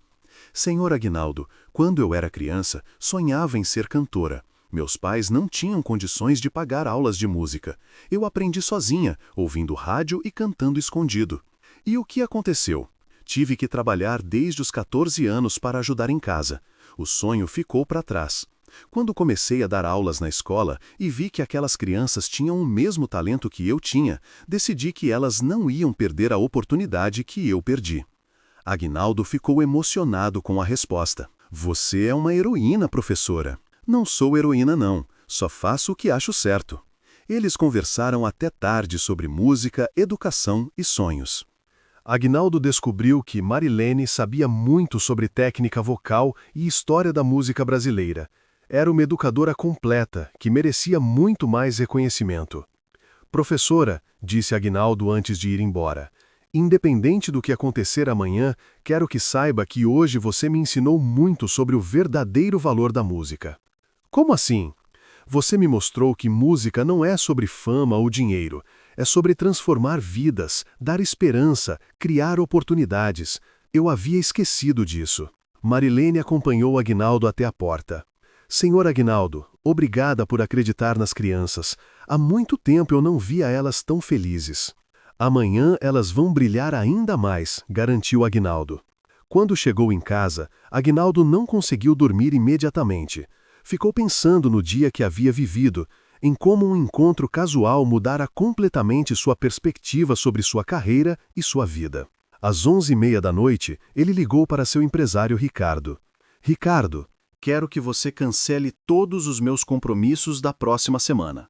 Senhor Aguinaldo, quando eu era criança, sonhava em ser cantora. Meus pais não tinham condições de pagar aulas de música. Eu aprendi sozinha, ouvindo rádio e cantando escondido. E o que aconteceu? Tive que trabalhar desde os 14 anos para ajudar em casa. O sonho ficou para trás. Quando comecei a dar aulas na escola e vi que aquelas crianças tinham o mesmo talento que eu tinha, decidi que elas não iam perder a oportunidade que eu perdi. Aguinaldo ficou emocionado com a resposta. Você é uma heroína, professora. Não sou heroína não, só faço o que acho certo. Eles conversaram até tarde sobre música, educação e sonhos. Aguinaldo descobriu que Marilene sabia muito sobre técnica vocal e história da música brasileira. Era uma educadora completa, que merecia muito mais reconhecimento. Professora, disse Aguinaldo antes de ir embora, independente do que acontecer amanhã, quero que saiba que hoje você me ensinou muito sobre o verdadeiro valor da música. Como assim? Você me mostrou que música não é sobre fama ou dinheiro, é sobre transformar vidas, dar esperança, criar oportunidades. Eu havia esquecido disso. Marilene acompanhou Aguinaldo até a porta. Senhor Aguinaldo, obrigada por acreditar nas crianças. Há muito tempo eu não via elas tão felizes. Amanhã elas vão brilhar ainda mais, garantiu Aguinaldo. Quando chegou em casa, Aguinaldo não conseguiu dormir imediatamente. Ficou pensando no dia que havia vivido, em como um encontro casual mudara completamente sua perspectiva sobre sua carreira e sua vida. Às 11h30 da noite, ele ligou para seu empresário Ricardo. Ricardo, quero que você cancele todos os meus compromissos da próxima semana.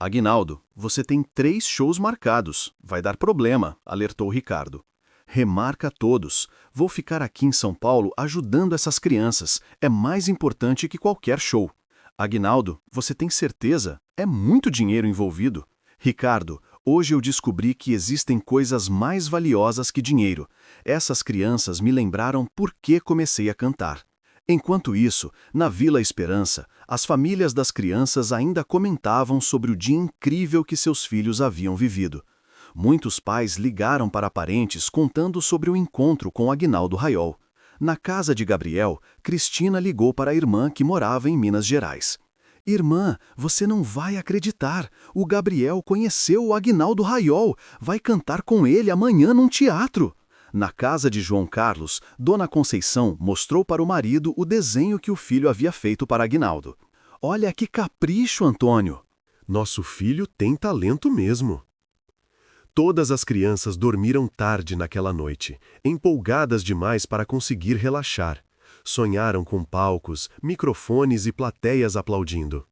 Aguinaldo, você tem 3 shows marcados. Vai dar problema, alertou Ricardo. Remarca todos. Vou ficar aqui em São Paulo ajudando essas crianças. É mais importante que qualquer show. Aguinaldo, você tem certeza? É muito dinheiro envolvido. Ricardo, hoje eu descobri que existem coisas mais valiosas que dinheiro. Essas crianças me lembraram por que comecei a cantar. Enquanto isso, na Vila Esperança, as famílias das crianças ainda comentavam sobre o dia incrível que seus filhos haviam vivido. Muitos pais ligaram para parentes contando sobre o encontro com Aguinaldo Raiol. Na casa de Gabriel, Cristina ligou para a irmã que morava em Minas Gerais. Irmã, você não vai acreditar. O Gabriel conheceu o Aguinaldo Raiol. Vai cantar com ele amanhã num teatro. Na casa de João Carlos, Dona Conceição mostrou para o marido o desenho que o filho havia feito para Aguinaldo. Olha que capricho, Antônio! Nosso filho tem talento mesmo. Todas as crianças dormiram tarde naquela noite, empolgadas demais para conseguir relaxar. Sonharam com palcos, microfones e plateias aplaudindo.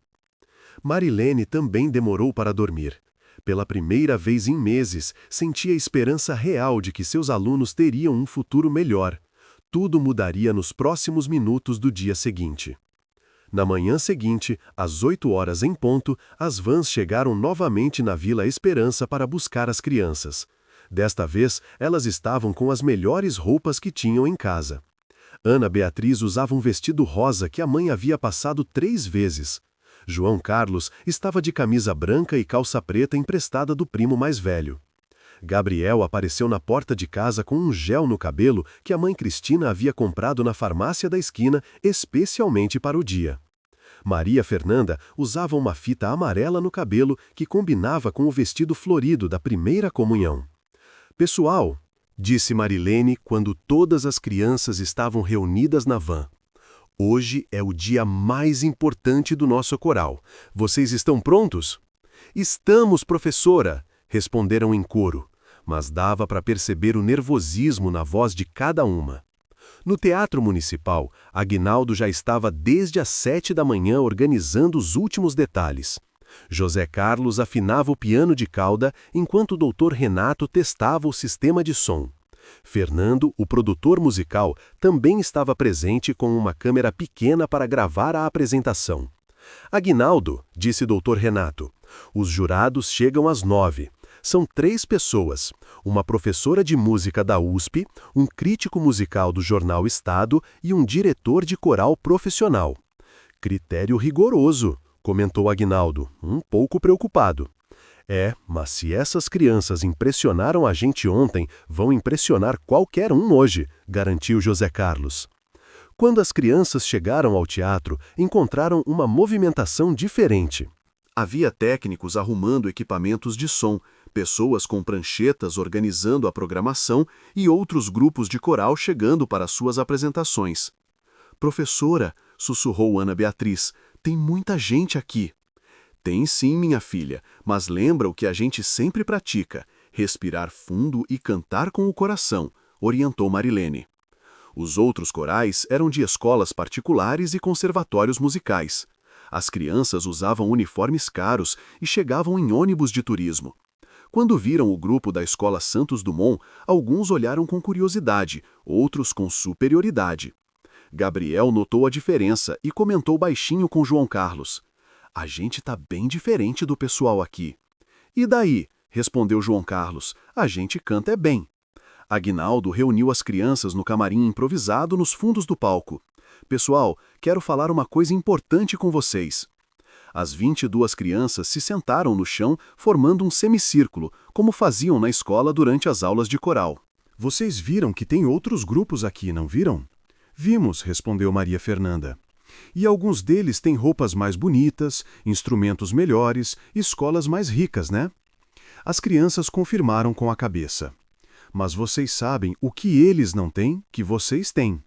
Marilene também demorou para dormir. Pela primeira vez em meses, sentia a esperança real de que seus alunos teriam um futuro melhor. Tudo mudaria nos próximos minutos do dia seguinte. Na manhã seguinte, às 8 horas em ponto, as vans chegaram novamente na Vila Esperança para buscar as crianças. Desta vez, elas estavam com as melhores roupas que tinham em casa. Ana Beatriz usava um vestido rosa que a mãe havia passado 3 vezes. João Carlos estava de camisa branca e calça preta emprestada do primo mais velho. Gabriel apareceu na porta de casa com um gel no cabelo que a mãe Cristina havia comprado na farmácia da esquina especialmente para o dia. Maria Fernanda usava uma fita amarela no cabelo que combinava com o vestido florido da primeira comunhão. Pessoal, disse Marilene quando todas as crianças estavam reunidas na van. Hoje é o dia mais importante do nosso coral. Vocês estão prontos? Estamos, professora, responderam em coro, mas dava para perceber o nervosismo na voz de cada uma. No Teatro Municipal, Aguinaldo já estava desde as 7 da manhã organizando os últimos detalhes. José Carlos afinava o piano de cauda enquanto o Dr. Renato testava o sistema de som. Fernando, o produtor musical, também estava presente com uma câmera pequena para gravar a apresentação. Aguinaldo, disse Dr. Renato, os jurados chegam às 9. São 3 pessoas, uma professora de música da USP, um crítico musical do jornal Estado e um diretor de coral profissional. Critério rigoroso, comentou Aguinaldo, um pouco preocupado. Mas se essas crianças impressionaram a gente ontem, vão impressionar qualquer um hoje, garantiu José Carlos. Quando as crianças chegaram ao teatro, encontraram uma movimentação diferente. Havia técnicos arrumando equipamentos de som, pessoas com pranchetas organizando a programação e outros grupos de coral chegando para suas apresentações. Professora, sussurrou Ana Beatriz, tem muita gente aqui. Tem sim, minha filha, mas lembra o que a gente sempre pratica, respirar fundo e cantar com o coração, orientou Marilene. Os outros corais eram de escolas particulares e conservatórios musicais. As crianças usavam uniformes caros e chegavam em ônibus de turismo. Quando viram o grupo da Escola Santos Dumont, alguns olharam com curiosidade, outros com superioridade. Gabriel notou a diferença e comentou baixinho com João Carlos. A gente tá bem diferente do pessoal aqui. E daí? Respondeu João Carlos. A gente canta bem. Aguinaldo reuniu as crianças no camarim improvisado nos fundos do palco. Pessoal, quero falar uma coisa importante com vocês. As 22 crianças se sentaram no chão formando um semicírculo, como faziam na escola durante as aulas de coral. Vocês viram que tem outros grupos aqui, não viram? Vimos, respondeu Maria Fernanda. E alguns deles têm roupas mais bonitas, instrumentos melhores, escolas mais ricas, né? As crianças confirmaram com a cabeça. Mas vocês sabem o que eles não têm, que vocês têm.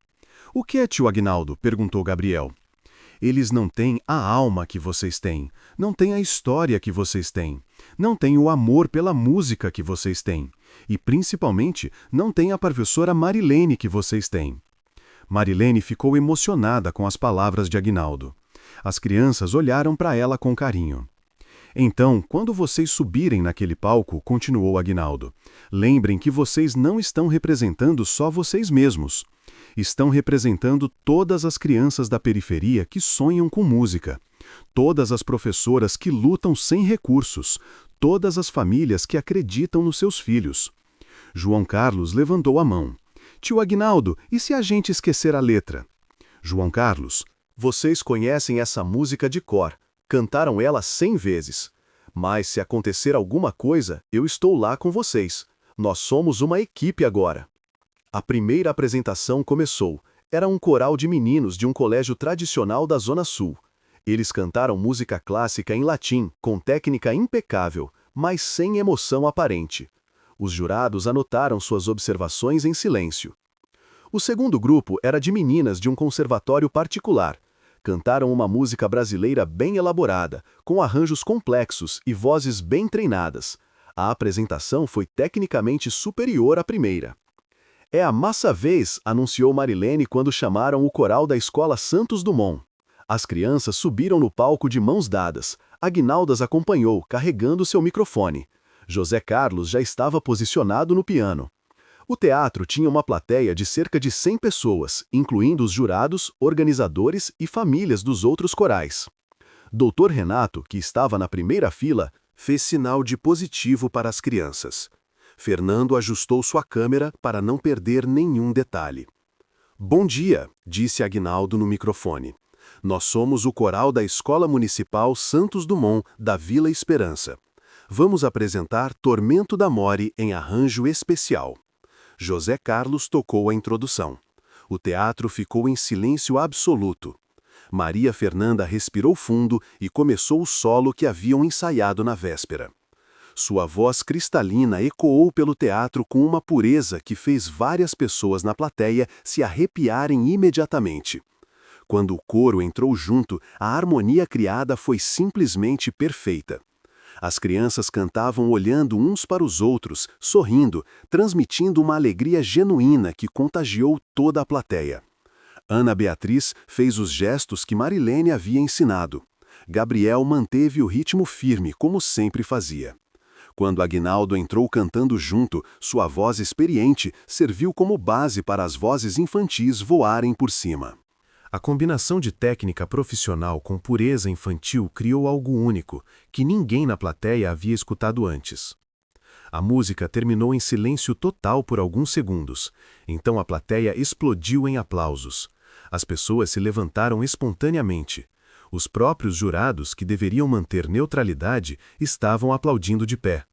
O que é, tio Aguinaldo? Perguntou Gabriel. Eles não têm a alma que vocês têm, não têm a história que vocês têm, não têm o amor pela música que vocês têm, e principalmente não têm a professora Marilene que vocês têm. Marilene ficou emocionada com as palavras de Aguinaldo. As crianças olharam para ela com carinho. Então, quando vocês subirem naquele palco, continuou Aguinaldo, lembrem que vocês não estão representando só vocês mesmos. Estão representando todas as crianças da periferia que sonham com música, todas as professoras que lutam sem recursos, todas as famílias que acreditam nos seus filhos. João Carlos levantou a mão. Tio Aguinaldo, e se a gente esquecer a letra? João Carlos, vocês conhecem essa música de cor, cantaram ela 100 vezes. Mas se acontecer alguma coisa, eu estou lá com vocês. Nós somos uma equipe agora. A primeira apresentação começou. Era um coral de meninos de um colégio tradicional da Zona Sul. Eles cantaram música clássica em latim, com técnica impecável, mas sem emoção aparente. Os jurados anotaram suas observações em silêncio. O segundo grupo era de meninas de um conservatório particular. Cantaram uma música brasileira bem elaborada, com arranjos complexos e vozes bem treinadas. A apresentação foi tecnicamente superior à primeira. "É a massa vez", anunciou Marilene quando chamaram o coral da Escola Santos Dumont. As crianças subiram no palco de mãos dadas. Aguinaldo as acompanhou, carregando seu microfone. José Carlos já estava posicionado no piano. O teatro tinha uma plateia de cerca de 100 pessoas, incluindo os jurados, organizadores e famílias dos outros corais. Dr. Renato, que estava na primeira fila, fez sinal de positivo para as crianças. Fernando ajustou sua câmera para não perder nenhum detalhe. "Bom dia", disse Aguinaldo no microfone. "Nós somos o coral da Escola Municipal Santos Dumont, da Vila Esperança. Vamos apresentar Tormento da More em arranjo especial." José Carlos tocou a introdução. O teatro ficou em silêncio absoluto. Maria Fernanda respirou fundo e começou o solo que haviam ensaiado na véspera. Sua voz cristalina ecoou pelo teatro com uma pureza que fez várias pessoas na plateia se arrepiarem imediatamente. Quando o coro entrou junto, a harmonia criada foi simplesmente perfeita. As crianças cantavam olhando uns para os outros, sorrindo, transmitindo uma alegria genuína que contagiou toda a plateia. Ana Beatriz fez os gestos que Marilene havia ensinado. Gabriel manteve o ritmo firme, como sempre fazia. Quando Aguinaldo entrou cantando junto, sua voz experiente serviu como base para as vozes infantis voarem por cima. A combinação de técnica profissional com pureza infantil criou algo único, que ninguém na plateia havia escutado antes. A música terminou em silêncio total por alguns segundos, então a plateia explodiu em aplausos. As pessoas se levantaram espontaneamente. Os próprios jurados, que deveriam manter neutralidade, estavam aplaudindo de pé.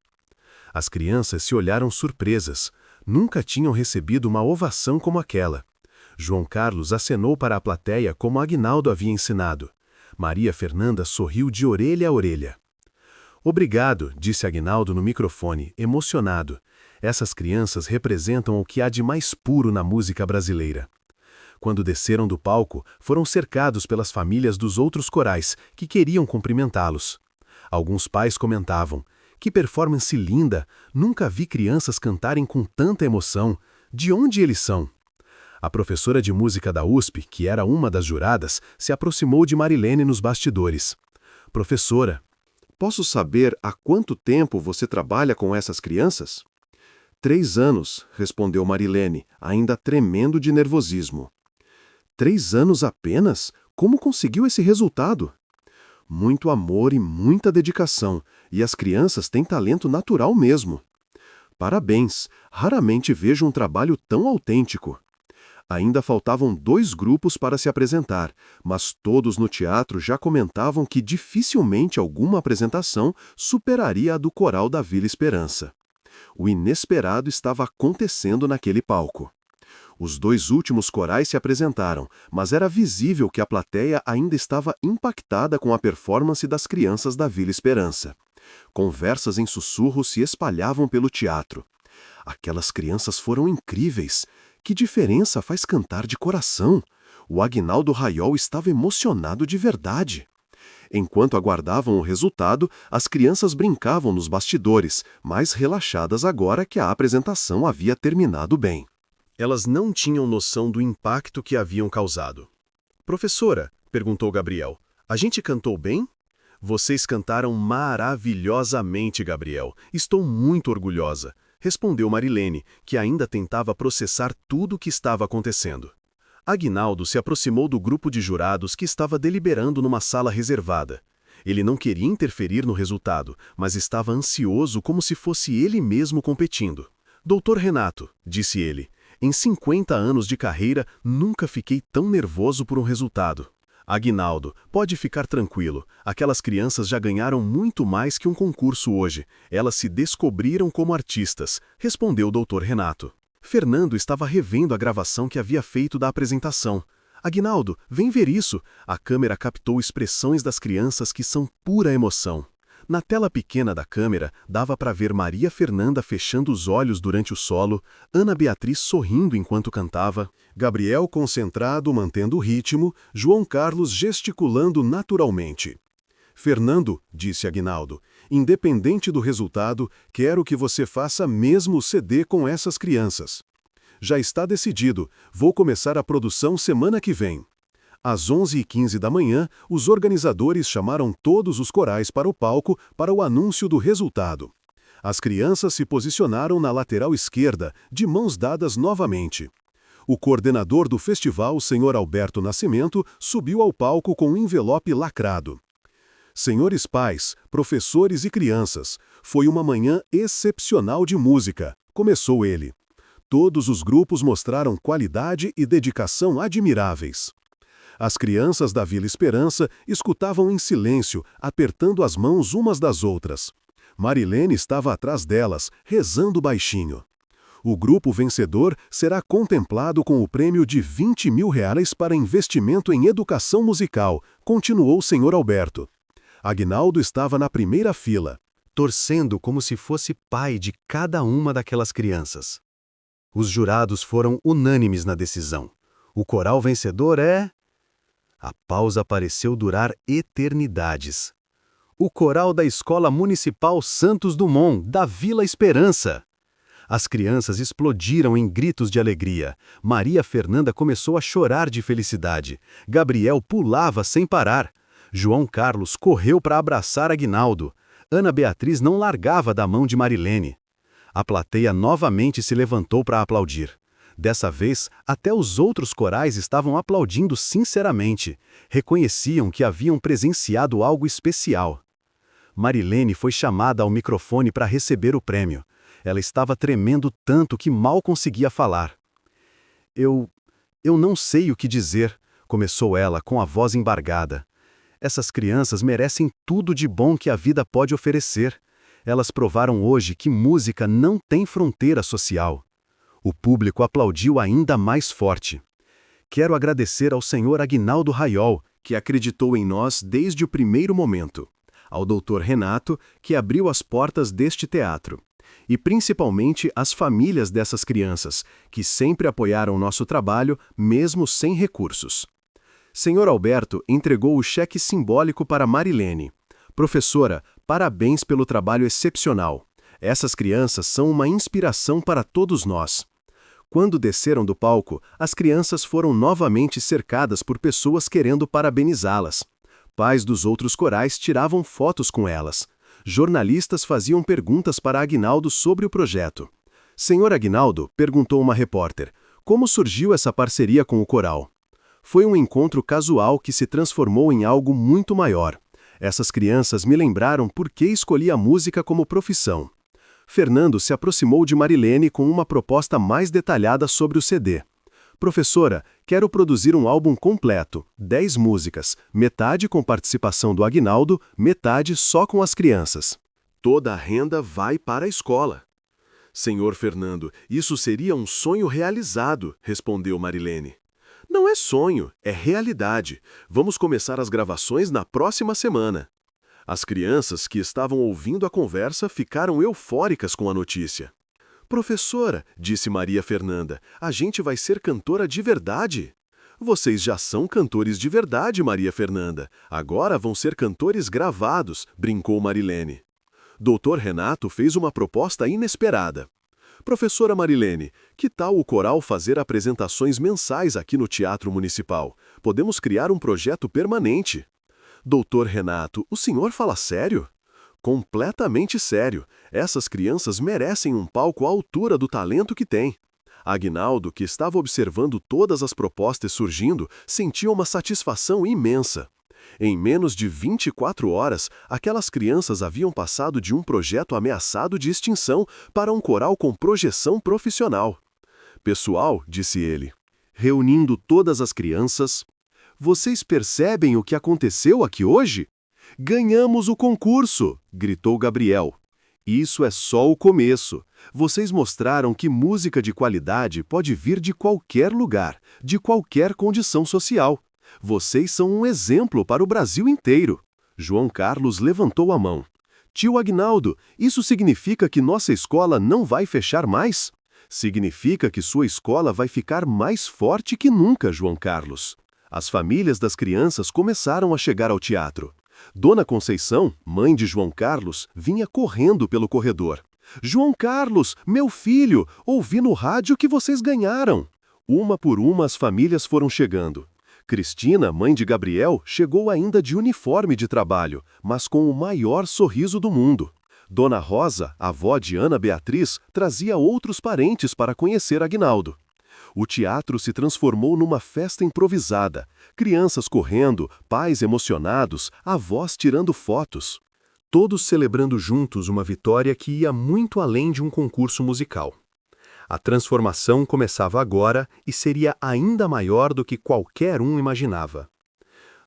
As crianças se olharam surpresas. Nunca tinham recebido uma ovação como aquela. João Carlos acenou para a plateia como Aguinaldo havia ensinado. Maria Fernanda sorriu de orelha a orelha. "Obrigado", disse Aguinaldo no microfone, emocionado. "Essas crianças representam o que há de mais puro na música brasileira." Quando desceram do palco, foram cercados pelas famílias dos outros corais, que queriam cumprimentá-los. Alguns pais comentavam: "Que performance linda! Nunca vi crianças cantarem com tanta emoção. De onde eles são?" A professora de música da USP, que era uma das juradas, se aproximou de Marilene nos bastidores. "Professora, posso saber há quanto tempo você trabalha com essas crianças?" 3 anos, respondeu Marilene, ainda tremendo de nervosismo. 3 anos apenas? Como conseguiu esse resultado? Muito amor e muita dedicação, e as crianças têm talento natural mesmo. Parabéns, raramente vejo um trabalho tão autêntico. Ainda faltavam 2 grupos para se apresentar, mas todos no teatro já comentavam que dificilmente alguma apresentação superaria a do coral da Vila Esperança. O inesperado estava acontecendo naquele palco. Os 2 últimos corais se apresentaram, mas era visível que a plateia ainda estava impactada com a performance das crianças da Vila Esperança. Conversas em sussurros se espalhavam pelo teatro. Aquelas crianças foram incríveis. Que diferença faz cantar de coração? O Aguinaldo Raiol estava emocionado de verdade. Enquanto aguardavam o resultado, as crianças brincavam nos bastidores, mais relaxadas agora que a apresentação havia terminado bem. Elas não tinham noção do impacto que haviam causado. "Professora", perguntou Gabriel, "a gente cantou bem?" "Vocês cantaram maravilhosamente, Gabriel. Estou muito orgulhosa", respondeu Marilene, que ainda tentava processar tudo o que estava acontecendo. Aguinaldo se aproximou do grupo de jurados que estava deliberando numa sala reservada. Ele não queria interferir no resultado, mas estava ansioso como se fosse ele mesmo competindo. "Doutor Renato", disse ele, "em 50 anos de carreira nunca fiquei tão nervoso por um resultado." "Aguinaldo, pode ficar tranquilo. Aquelas crianças já ganharam muito mais que um concurso hoje. Elas se descobriram como artistas", respondeu o Dr. Renato. Fernando estava revendo a gravação que havia feito da apresentação. Aguinaldo, vem ver isso! A câmera captou expressões das crianças que são pura emoção. Na tela pequena da câmera, dava para ver Maria Fernanda fechando os olhos durante o solo, Ana Beatriz sorrindo enquanto cantava, Gabriel concentrado mantendo o ritmo, João Carlos gesticulando naturalmente. Fernando, disse Aguinaldo, independente do resultado, quero que você faça mesmo o CD com essas crianças. Já está decidido, vou começar a produção semana que vem. Às 11h15 da manhã, os organizadores chamaram todos os corais para o palco para o anúncio do resultado. As crianças se posicionaram na lateral esquerda, de mãos dadas novamente. O coordenador do festival, Sr. Alberto Nascimento, subiu ao palco com um envelope lacrado. Senhores pais, professores e crianças, foi uma manhã excepcional de música, começou ele. Todos os grupos mostraram qualidade e dedicação admiráveis. As crianças da Vila Esperança escutavam em silêncio, apertando as mãos umas das outras. Marilene estava atrás delas, rezando baixinho. O grupo vencedor será contemplado com o prêmio de R$20 mil para investimento em educação musical, continuou o Sr. Alberto. Aguinaldo estava na primeira fila, torcendo como se fosse pai de cada uma daquelas crianças. Os jurados foram unânimes na decisão. O coral vencedor é... A pausa pareceu durar eternidades. O coral da Escola Municipal Santos Dumont, da Vila Esperança. As crianças explodiram em gritos de alegria. Maria Fernanda começou a chorar de felicidade. Gabriel pulava sem parar. João Carlos correu para abraçar Aguinaldo. Ana Beatriz não largava da mão de Marilene. A plateia novamente se levantou para aplaudir. Dessa vez, até os outros corais estavam aplaudindo sinceramente. Reconheciam que haviam presenciado algo especial. Marilene foi chamada ao microfone para receber o prêmio. Ela estava tremendo tanto que mal conseguia falar. Eu não sei o que dizer, começou ela com a voz embargada. Essas crianças merecem tudo de bom que a vida pode oferecer. Elas provaram hoje que música não tem fronteira social. O público aplaudiu ainda mais forte. Quero agradecer ao Sr. Aguinaldo Raiol, que acreditou em nós desde o primeiro momento, ao Dr. Renato, que abriu as portas deste teatro, e principalmente às famílias dessas crianças, que sempre apoiaram nosso trabalho, mesmo sem recursos. Sr. Alberto entregou o cheque simbólico para Marilene. Professora, parabéns pelo trabalho excepcional. Essas crianças são uma inspiração para todos nós. Quando desceram do palco, as crianças foram novamente cercadas por pessoas querendo parabenizá-las. Pais dos outros corais tiravam fotos com elas. Jornalistas faziam perguntas para Aguinaldo sobre o projeto. Senhor Aguinaldo, perguntou uma repórter, como surgiu essa parceria com o coral? Foi um encontro casual que se transformou em algo muito maior. Essas crianças me lembraram por que escolhi a música como profissão. Fernando se aproximou de Marilene com uma proposta mais detalhada sobre o CD. Professora, quero produzir um álbum completo, 10 músicas, metade com participação do Aguinaldo, metade só com as crianças. Toda a renda vai para a escola. Senhor Fernando, isso seria um sonho realizado, respondeu Marilene. Não é sonho, é realidade. Vamos começar as gravações na próxima semana. As crianças que estavam ouvindo a conversa ficaram eufóricas com a notícia. Professora, disse Maria Fernanda, a gente vai ser cantora de verdade. Vocês já são cantores de verdade, Maria Fernanda. Agora vão ser cantores gravados, brincou Marilene. Dr. Renato fez uma proposta inesperada. Professora Marilene, que tal o coral fazer apresentações mensais aqui no Teatro Municipal? Podemos criar um projeto permanente. Doutor Renato, o senhor fala sério? Completamente sério. Essas crianças merecem um palco à altura do talento que têm. Aguinaldo, que estava observando todas as propostas surgindo, sentia uma satisfação imensa. Em menos de 24 horas, aquelas crianças haviam passado de um projeto ameaçado de extinção para um coral com projeção profissional. Pessoal, disse ele, reunindo todas as crianças, vocês percebem o que aconteceu aqui hoje? Ganhamos o concurso, gritou Gabriel. Isso é só o começo. Vocês mostraram que música de qualidade pode vir de qualquer lugar, de qualquer condição social. Vocês são um exemplo para o Brasil inteiro. João Carlos levantou a mão. Tio Aguinaldo, isso significa que nossa escola não vai fechar mais? Significa que sua escola vai ficar mais forte que nunca, João Carlos. As famílias das crianças começaram a chegar ao teatro. Dona Conceição, mãe de João Carlos, vinha correndo pelo corredor. João Carlos, meu filho, ouvi no rádio que vocês ganharam. Uma por uma as famílias foram chegando. Cristina, mãe de Gabriel, chegou ainda de uniforme de trabalho, mas com o maior sorriso do mundo. Dona Rosa, avó de Ana Beatriz, trazia outros parentes para conhecer Aguinaldo. O teatro se transformou numa festa improvisada. Crianças correndo, pais emocionados, avós tirando fotos. Todos celebrando juntos uma vitória que ia muito além de um concurso musical. A transformação começava agora e seria ainda maior do que qualquer um imaginava.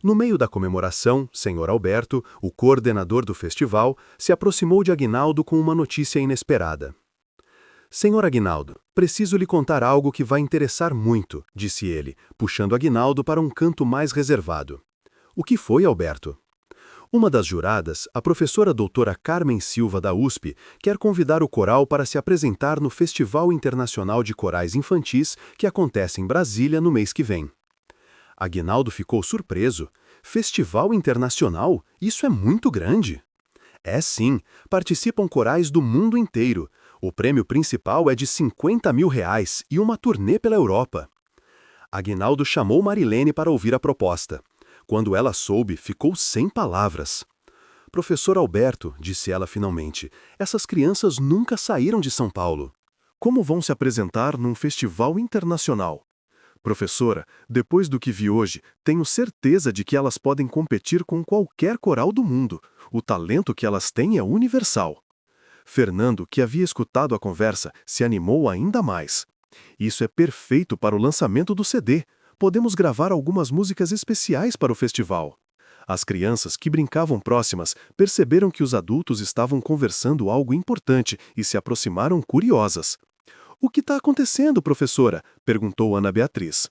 No meio da comemoração, Sr. Alberto, o coordenador do festival, se aproximou de Aguinaldo com uma notícia inesperada. Senhor Aguinaldo, preciso lhe contar algo que vai interessar muito, disse ele, puxando Aguinaldo para um canto mais reservado. O que foi, Alberto? Uma das juradas, a professora doutora Carmen Silva da USP, quer convidar o coral para se apresentar no Festival Internacional de Corais Infantis que acontece em Brasília no mês que vem. Aguinaldo ficou surpreso. Festival Internacional? Isso é muito grande. É sim, participam corais do mundo inteiro. O prêmio principal é de R$50 mil e uma turnê pela Europa. Aguinaldo chamou Marilene para ouvir a proposta. Quando ela soube, ficou sem palavras. Professor Alberto, disse ela finalmente, essas crianças nunca saíram de São Paulo. Como vão se apresentar num festival internacional? Professora, depois do que vi hoje, tenho certeza de que elas podem competir com qualquer coral do mundo. O talento que elas têm é universal. Fernando, que havia escutado a conversa, se animou ainda mais. Isso é perfeito para o lançamento do CD. Podemos gravar algumas músicas especiais para o festival. As crianças, que brincavam próximas, perceberam que os adultos estavam conversando algo importante e se aproximaram curiosas. O que está acontecendo, professora? Perguntou Ana Beatriz.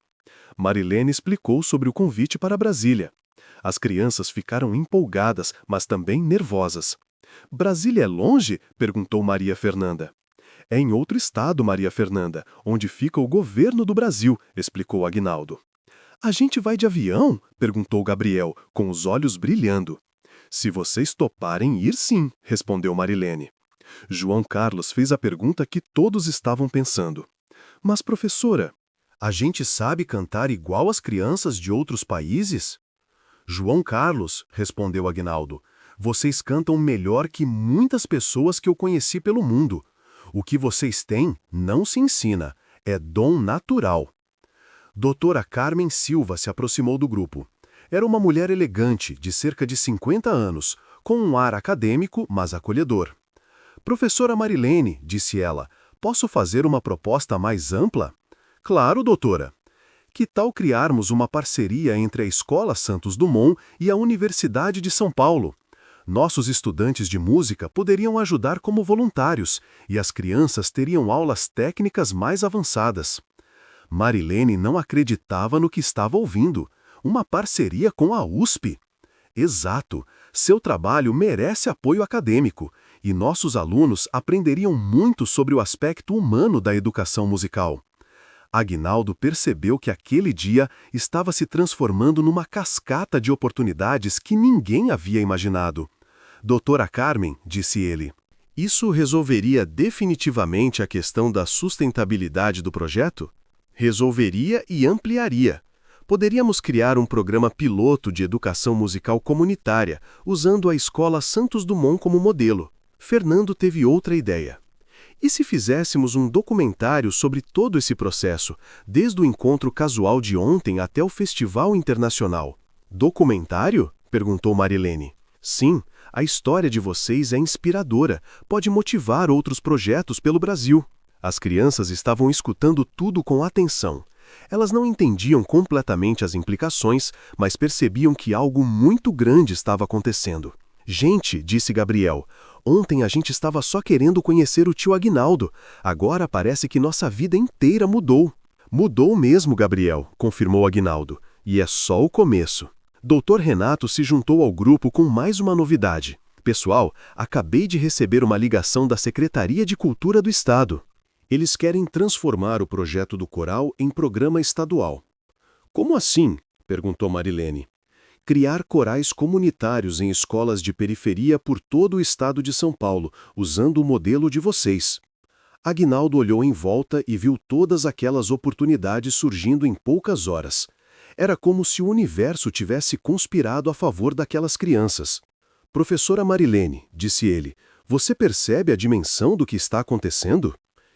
Marilene explicou sobre o convite para Brasília. As crianças ficaram empolgadas, mas também nervosas. Brasília é longe? Perguntou Maria Fernanda. É em outro estado, Maria Fernanda, onde fica o governo do Brasil, explicou Aguinaldo. A gente vai de avião? Perguntou Gabriel, com os olhos brilhando. Se vocês toparem ir, sim, respondeu Marilene. João Carlos fez a pergunta que todos estavam pensando. Mas, professora, a gente sabe cantar igual as crianças de outros países? João Carlos, respondeu Aguinaldo, vocês cantam melhor que muitas pessoas que eu conheci pelo mundo. O que vocês têm não se ensina, é dom natural. Doutora Carmen Silva se aproximou do grupo. Era uma mulher elegante, de cerca de 50 anos, com um ar acadêmico, mas acolhedor. Professora Marilene, disse ela, posso fazer uma proposta mais ampla? Claro, doutora. Que tal criarmos uma parceria entre a Escola Santos Dumont e a Universidade de São Paulo? Nossos estudantes de música poderiam ajudar como voluntários e as crianças teriam aulas técnicas mais avançadas. Marilene não acreditava no que estava ouvindo. Uma parceria com a USP? Exato. Seu trabalho merece apoio acadêmico e nossos alunos aprenderiam muito sobre o aspecto humano da educação musical. Aguinaldo percebeu que aquele dia estava se transformando numa cascata de oportunidades que ninguém havia imaginado. Doutora Carmen, disse ele, isso resolveria definitivamente a questão da sustentabilidade do projeto? Resolveria e ampliaria. Poderíamos criar um programa piloto de educação musical comunitária, usando a Escola Santos Dumont como modelo. Fernando teve outra ideia. E se fizéssemos um documentário sobre todo esse processo, desde o encontro casual de ontem até o Festival Internacional? Documentário? Perguntou Marilene. Sim, a história de vocês é inspiradora, pode motivar outros projetos pelo Brasil. As crianças estavam escutando tudo com atenção. Elas não entendiam completamente as implicações, mas percebiam que algo muito grande estava acontecendo. Gente, disse Gabriel, Ontem a gente estava só querendo conhecer o tio Aguinaldo. Agora parece que nossa vida inteira mudou. Mudou mesmo, Gabriel, confirmou Aguinaldo. E é só o começo. Dr. Renato se juntou ao grupo com mais uma novidade. Pessoal, acabei de receber uma ligação da Secretaria de Cultura do Estado. Eles querem transformar o projeto do coral em programa estadual. Como assim? Perguntou Marilene. Criar corais comunitários em escolas de periferia por todo o estado de São Paulo, usando o modelo de vocês. Aguinaldo olhou em volta e viu todas aquelas oportunidades surgindo em poucas horas. Era como se o universo tivesse conspirado a favor daquelas crianças. Professora Marilene, disse ele, você percebe a dimensão do que está acontecendo?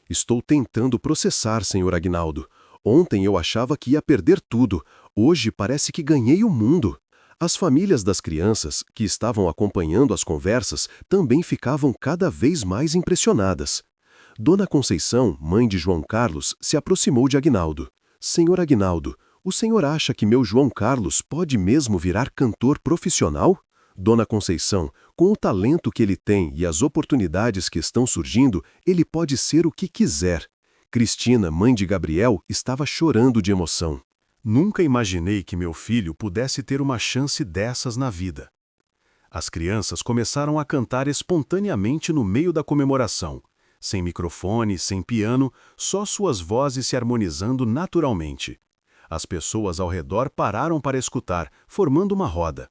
Estou tentando processar, senhor Aguinaldo. Ontem eu achava que ia perder tudo. Hoje parece que ganhei o mundo. As famílias das crianças, que estavam acompanhando as conversas, também ficavam cada vez mais impressionadas. Dona Conceição, mãe de João Carlos, se aproximou de Aguinaldo. Senhor Aguinaldo, o senhor acha que meu João Carlos pode mesmo virar cantor profissional? Dona Conceição, com o talento que ele tem e as oportunidades que estão surgindo, ele pode ser o que quiser. Cristina, mãe de Gabriel, estava chorando de emoção. Nunca imaginei que meu filho pudesse ter uma chance dessas na vida. As crianças começaram a cantar espontaneamente no meio da comemoração, sem microfone, sem piano, só suas vozes se harmonizando naturalmente. As pessoas ao redor pararam para escutar, formando uma roda.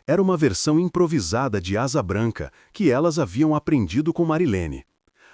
Era uma versão improvisada de Asa Branca, que elas haviam aprendido com Marilene.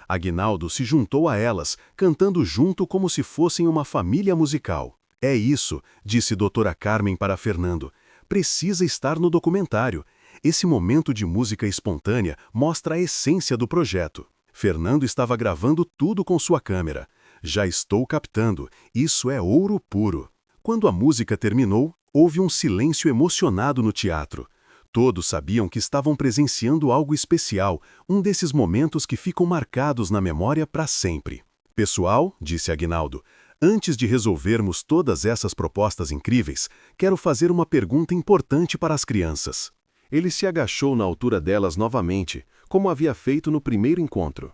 Aguinaldo se juntou a elas, cantando junto como se fossem uma família musical. É isso, disse doutora Carmen para Fernando. Precisa estar no documentário. Esse momento de música espontânea mostra a essência do projeto. Fernando estava gravando tudo com sua câmera. Já estou captando. Isso é ouro puro. Quando a música terminou, houve um silêncio emocionado no teatro. Todos sabiam que estavam presenciando algo especial, um desses momentos que ficam marcados na memória para sempre. Pessoal, disse Aguinaldo, antes de resolvermos todas essas propostas incríveis, quero fazer uma pergunta importante para as crianças. Ele se agachou na altura delas novamente, como havia feito no primeiro encontro.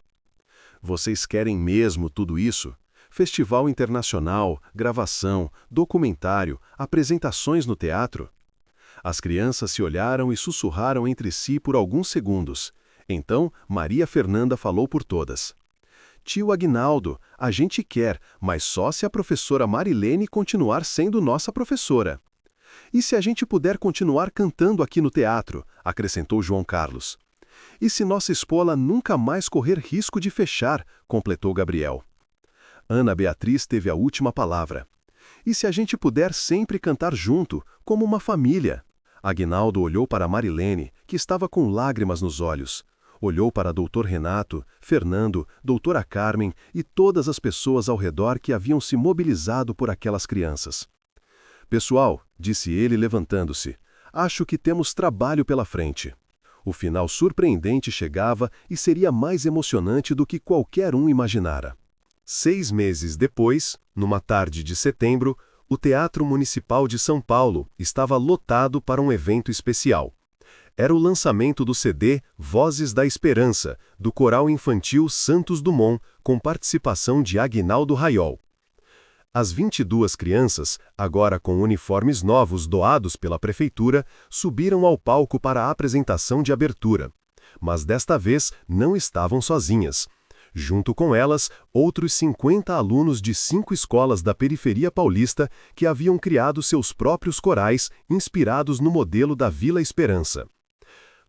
Vocês querem mesmo tudo isso? Festival internacional, gravação, documentário, apresentações no teatro? As crianças se olharam e sussurraram entre si por alguns segundos. Então, Maria Fernanda falou por todas. Tio Aguinaldo, a gente quer, mas só se a professora Marilene continuar sendo nossa professora. E se a gente puder continuar cantando aqui no teatro, acrescentou João Carlos. E se nossa escola nunca mais correr risco de fechar, completou Gabriel. Ana Beatriz teve a última palavra. E se a gente puder sempre cantar junto, como uma família? Aguinaldo olhou para Marilene, que estava com lágrimas nos olhos. Olhou para Dr. Renato, Fernando, doutora Carmen e todas as pessoas ao redor que haviam se mobilizado por aquelas crianças. Pessoal, disse ele levantando-se, acho que temos trabalho pela frente. O final surpreendente chegava e seria mais emocionante do que qualquer um imaginara. 6 meses depois, numa tarde de setembro, o Teatro Municipal de São Paulo estava lotado para um evento especial. Era o lançamento do CD Vozes da Esperança, do coral infantil Santos Dumont, com participação de Aguinaldo Raiol. As 22 crianças, agora com uniformes novos doados pela prefeitura, subiram ao palco para a apresentação de abertura. Mas desta vez não estavam sozinhas. Junto com elas, outros 50 alunos de 5 escolas da periferia paulista que haviam criado seus próprios corais, inspirados no modelo da Vila Esperança.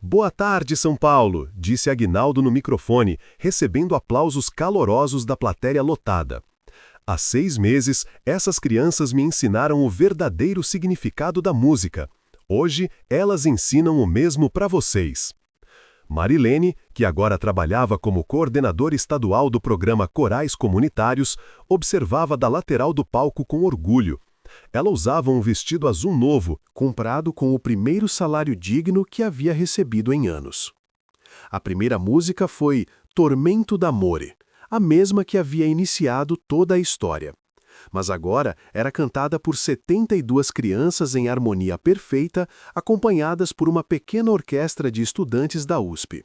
Boa tarde, São Paulo, disse Aguinaldo no microfone, recebendo aplausos calorosos da plateia lotada. Há 6 meses, essas crianças me ensinaram o verdadeiro significado da música. Hoje, elas ensinam o mesmo para vocês. Marilene, que agora trabalhava como coordenadora estadual do programa Corais Comunitários, observava da lateral do palco com orgulho. Ela usava um vestido azul novo, comprado com o primeiro salário digno que havia recebido em anos. A primeira música foi Tormento d'Amore, a mesma que havia iniciado toda a história. Mas agora era cantada por 72 crianças em harmonia perfeita, acompanhadas por uma pequena orquestra de estudantes da USP.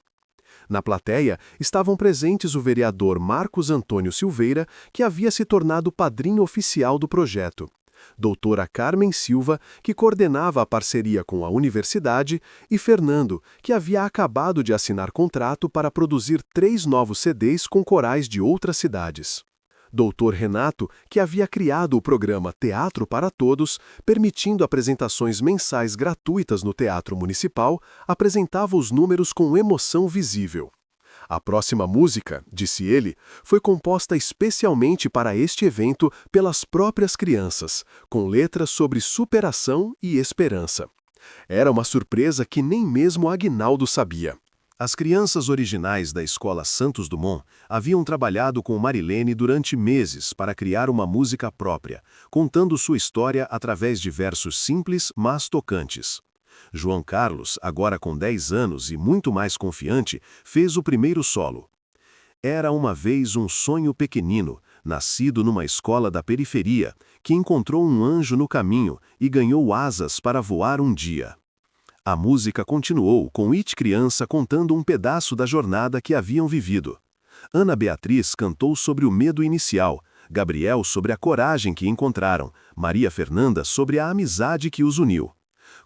Na plateia estavam presentes o vereador Marcos Antônio Silveira, que havia se tornado padrinho oficial do projeto, doutora Carmen Silva, que coordenava a parceria com a universidade, e Fernando, que havia acabado de assinar contrato para produzir 3 novos CDs com corais de outras cidades. Doutor Renato, que havia criado o programa Teatro para Todos, permitindo apresentações mensais gratuitas no Teatro Municipal, apresentava os números com emoção visível. A próxima música, disse ele, foi composta especialmente para este evento pelas próprias crianças, com letras sobre superação e esperança. Era uma surpresa que nem mesmo Aguinaldo sabia. As crianças originais da Escola Santos Dumont haviam trabalhado com Marilene durante meses para criar uma música própria, contando sua história através de versos simples, mas tocantes. João Carlos, agora com 10 anos e muito mais confiante, fez o primeiro solo. Era uma vez um sonho pequenino, nascido numa escola da periferia, que encontrou um anjo no caminho e ganhou asas para voar um dia. A música continuou com It Criança contando um pedaço da jornada que haviam vivido. Ana Beatriz cantou sobre o medo inicial, Gabriel sobre a coragem que encontraram, Maria Fernanda sobre a amizade que os uniu.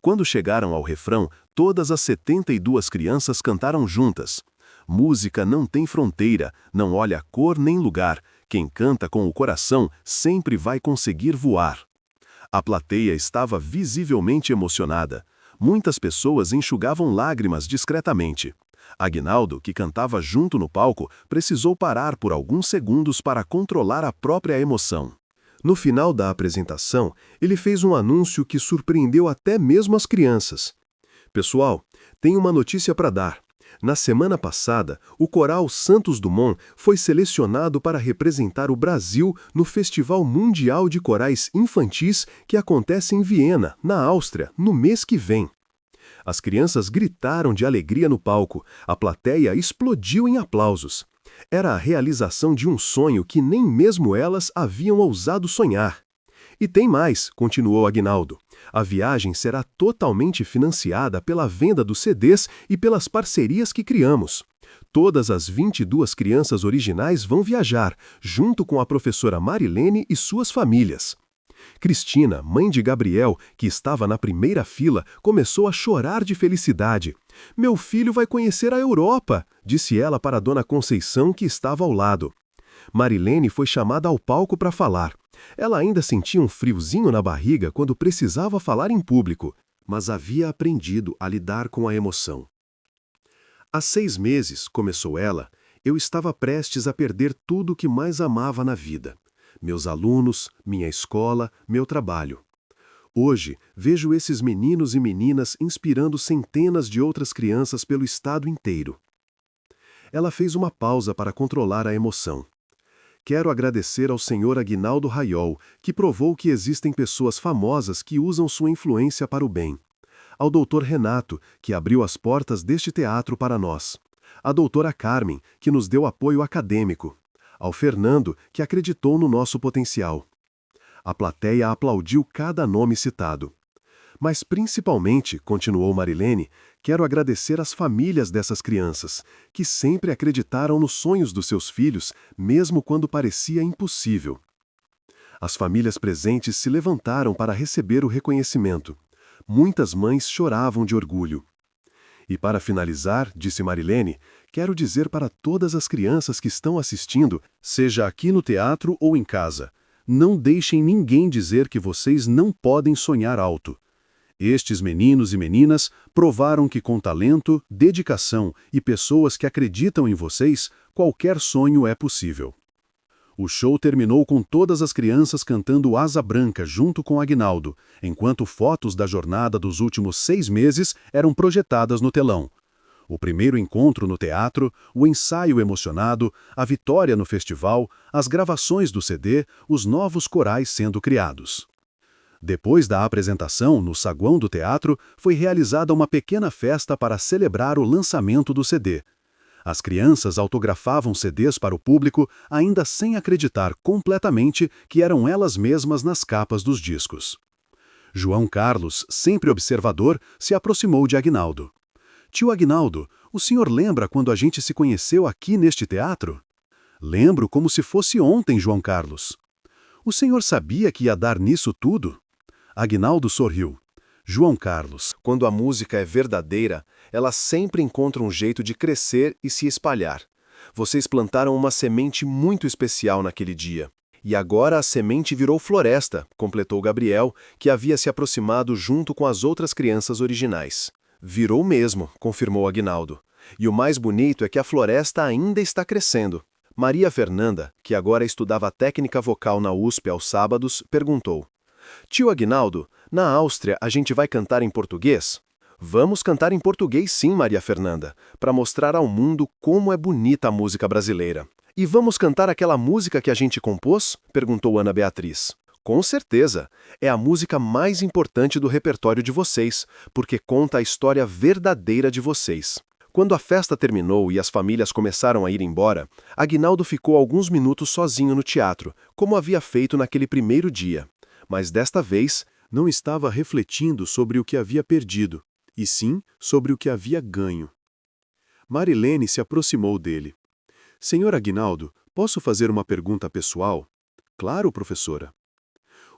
Quando chegaram ao refrão, todas as 72 crianças cantaram juntas. Música não tem fronteira, não olha cor nem lugar. Quem canta com o coração sempre vai conseguir voar. A plateia estava visivelmente emocionada. Muitas pessoas enxugavam lágrimas discretamente. Aguinaldo, que cantava junto no palco, precisou parar por alguns segundos para controlar a própria emoção. No final da apresentação, ele fez um anúncio que surpreendeu até mesmo as crianças. Pessoal, tenho uma notícia para dar. Na semana passada, o coral Santos Dumont foi selecionado para representar o Brasil no Festival Mundial de Corais Infantis que acontece em Viena, na Áustria, no mês que vem. As crianças gritaram de alegria no palco, a plateia explodiu em aplausos. Era a realização de um sonho que nem mesmo elas haviam ousado sonhar. E tem mais, continuou Aguinaldo. A viagem será totalmente financiada pela venda dos CDs e pelas parcerias que criamos. Todas as 22 crianças originais vão viajar, junto com a professora Marilene e suas famílias. Cristina, mãe de Gabriel, que estava na primeira fila, começou a chorar de felicidade. "Meu filho vai conhecer a Europa", disse ela para Dona Conceição, que estava ao lado. Marilene foi chamada ao palco para falar. Ela ainda sentia um friozinho na barriga quando precisava falar em público, mas havia aprendido a lidar com a emoção. "Há 6 meses", começou ela, "eu estava prestes a perder tudo o que mais amava na vida. Meus alunos, minha escola, meu trabalho. Hoje, vejo esses meninos e meninas inspirando centenas de outras crianças pelo estado inteiro." Ela fez uma pausa para controlar a emoção. "Quero agradecer ao Sr. Aguinaldo Raiol, que provou que existem pessoas famosas que usam sua influência para o bem. Ao Dr. Renato, que abriu as portas deste teatro para nós. À doutora Carmen, que nos deu apoio acadêmico. Ao Fernando, que acreditou no nosso potencial." A plateia aplaudiu cada nome citado. "Mas principalmente", continuou Marilene, "quero agradecer às famílias dessas crianças, que sempre acreditaram nos sonhos dos seus filhos, mesmo quando parecia impossível." As famílias presentes se levantaram para receber o reconhecimento. Muitas mães choravam de orgulho. "E para finalizar", disse Marilene, "quero dizer para todas as crianças que estão assistindo, seja aqui no teatro ou em casa, não deixem ninguém dizer que vocês não podem sonhar alto. Estes meninos e meninas provaram que com talento, dedicação e pessoas que acreditam em vocês, qualquer sonho é possível." O show terminou com todas as crianças cantando Asa Branca junto com Aguinaldo, enquanto fotos da jornada dos últimos 6 meses eram projetadas no telão. O primeiro encontro no teatro, o ensaio emocionado, a vitória no festival, as gravações do CD, os novos corais sendo criados. Depois da apresentação, no saguão do teatro, foi realizada uma pequena festa para celebrar o lançamento do CD. As crianças autografavam CDs para o público, ainda sem acreditar completamente que eram elas mesmas nas capas dos discos. João Carlos, sempre observador, se aproximou de Aguinaldo. Tio Aguinaldo, o senhor lembra quando a gente se conheceu aqui neste teatro? Lembro como se fosse ontem, João Carlos. O senhor sabia que ia dar nisso tudo? Aguinaldo sorriu. João Carlos, Quando a música é verdadeira, ela sempre encontra um jeito de crescer e se espalhar. Vocês plantaram uma semente muito especial naquele dia. E agora a semente virou floresta, completou Gabriel, que havia se aproximado junto com as outras crianças originais. Virou mesmo, confirmou Aguinaldo. E o mais bonito é que a floresta ainda está crescendo. Maria Fernanda, que agora estudava técnica vocal na USP aos sábados, perguntou: Tio Aguinaldo, na Áustria a gente vai cantar em português? Vamos cantar em português sim, Maria Fernanda, para mostrar ao mundo como é bonita a música brasileira. E vamos cantar aquela música que a gente compôs? Perguntou Ana Beatriz. Com certeza, é a música mais importante do repertório de vocês, porque conta a história verdadeira de vocês. Quando a festa terminou e as famílias começaram a ir embora, Aguinaldo ficou alguns minutos sozinho no teatro, como havia feito naquele primeiro dia. Mas desta vez, não estava refletindo sobre o que havia perdido, e sim sobre o que havia ganho. Marilene se aproximou dele. Senhor Aguinaldo, posso fazer uma pergunta pessoal? Claro, professora.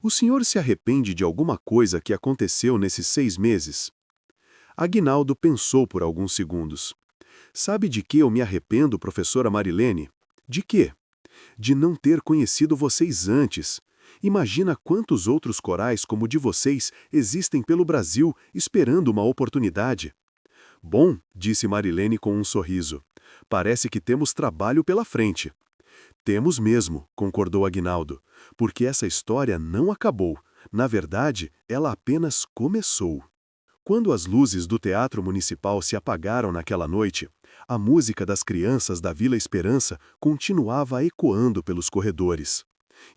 O senhor se arrepende de alguma coisa que aconteceu nesses 6 meses? Aguinaldo pensou por alguns segundos. Sabe de que eu me arrependo, professora Marilene? De quê? De não ter conhecido vocês antes. Imagina quantos outros corais como o de vocês existem pelo Brasil esperando uma oportunidade. Bom, disse Marilene com um sorriso. Parece que temos trabalho pela frente. Temos mesmo, concordou Aguinaldo, porque essa história não acabou. Na verdade, ela apenas começou. Quando as luzes do Teatro Municipal se apagaram naquela noite, a música das crianças da Vila Esperança continuava ecoando pelos corredores.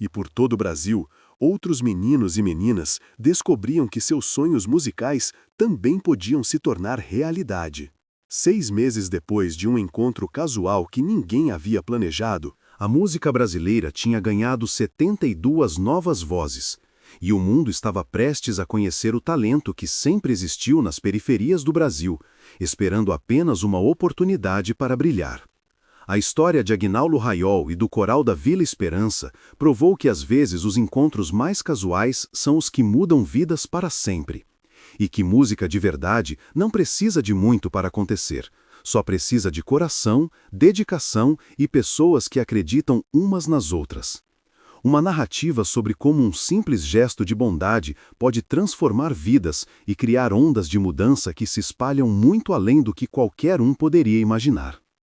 E por todo o Brasil, outros meninos e meninas descobriam que seus sonhos musicais também podiam se tornar realidade. 6 meses depois de um encontro casual que ninguém havia planejado, a música brasileira tinha ganhado 72 novas vozes, e o mundo estava prestes a conhecer o talento que sempre existiu nas periferias do Brasil, esperando apenas uma oportunidade para brilhar. A história de Aguinaldo Raiol e do coral da Vila Esperança provou que às vezes os encontros mais casuais são os que mudam vidas para sempre. E que música de verdade não precisa de muito para acontecer, só precisa de coração, dedicação e pessoas que acreditam umas nas outras. Uma narrativa sobre como um simples gesto de bondade pode transformar vidas e criar ondas de mudança que se espalham muito além do que qualquer um poderia imaginar.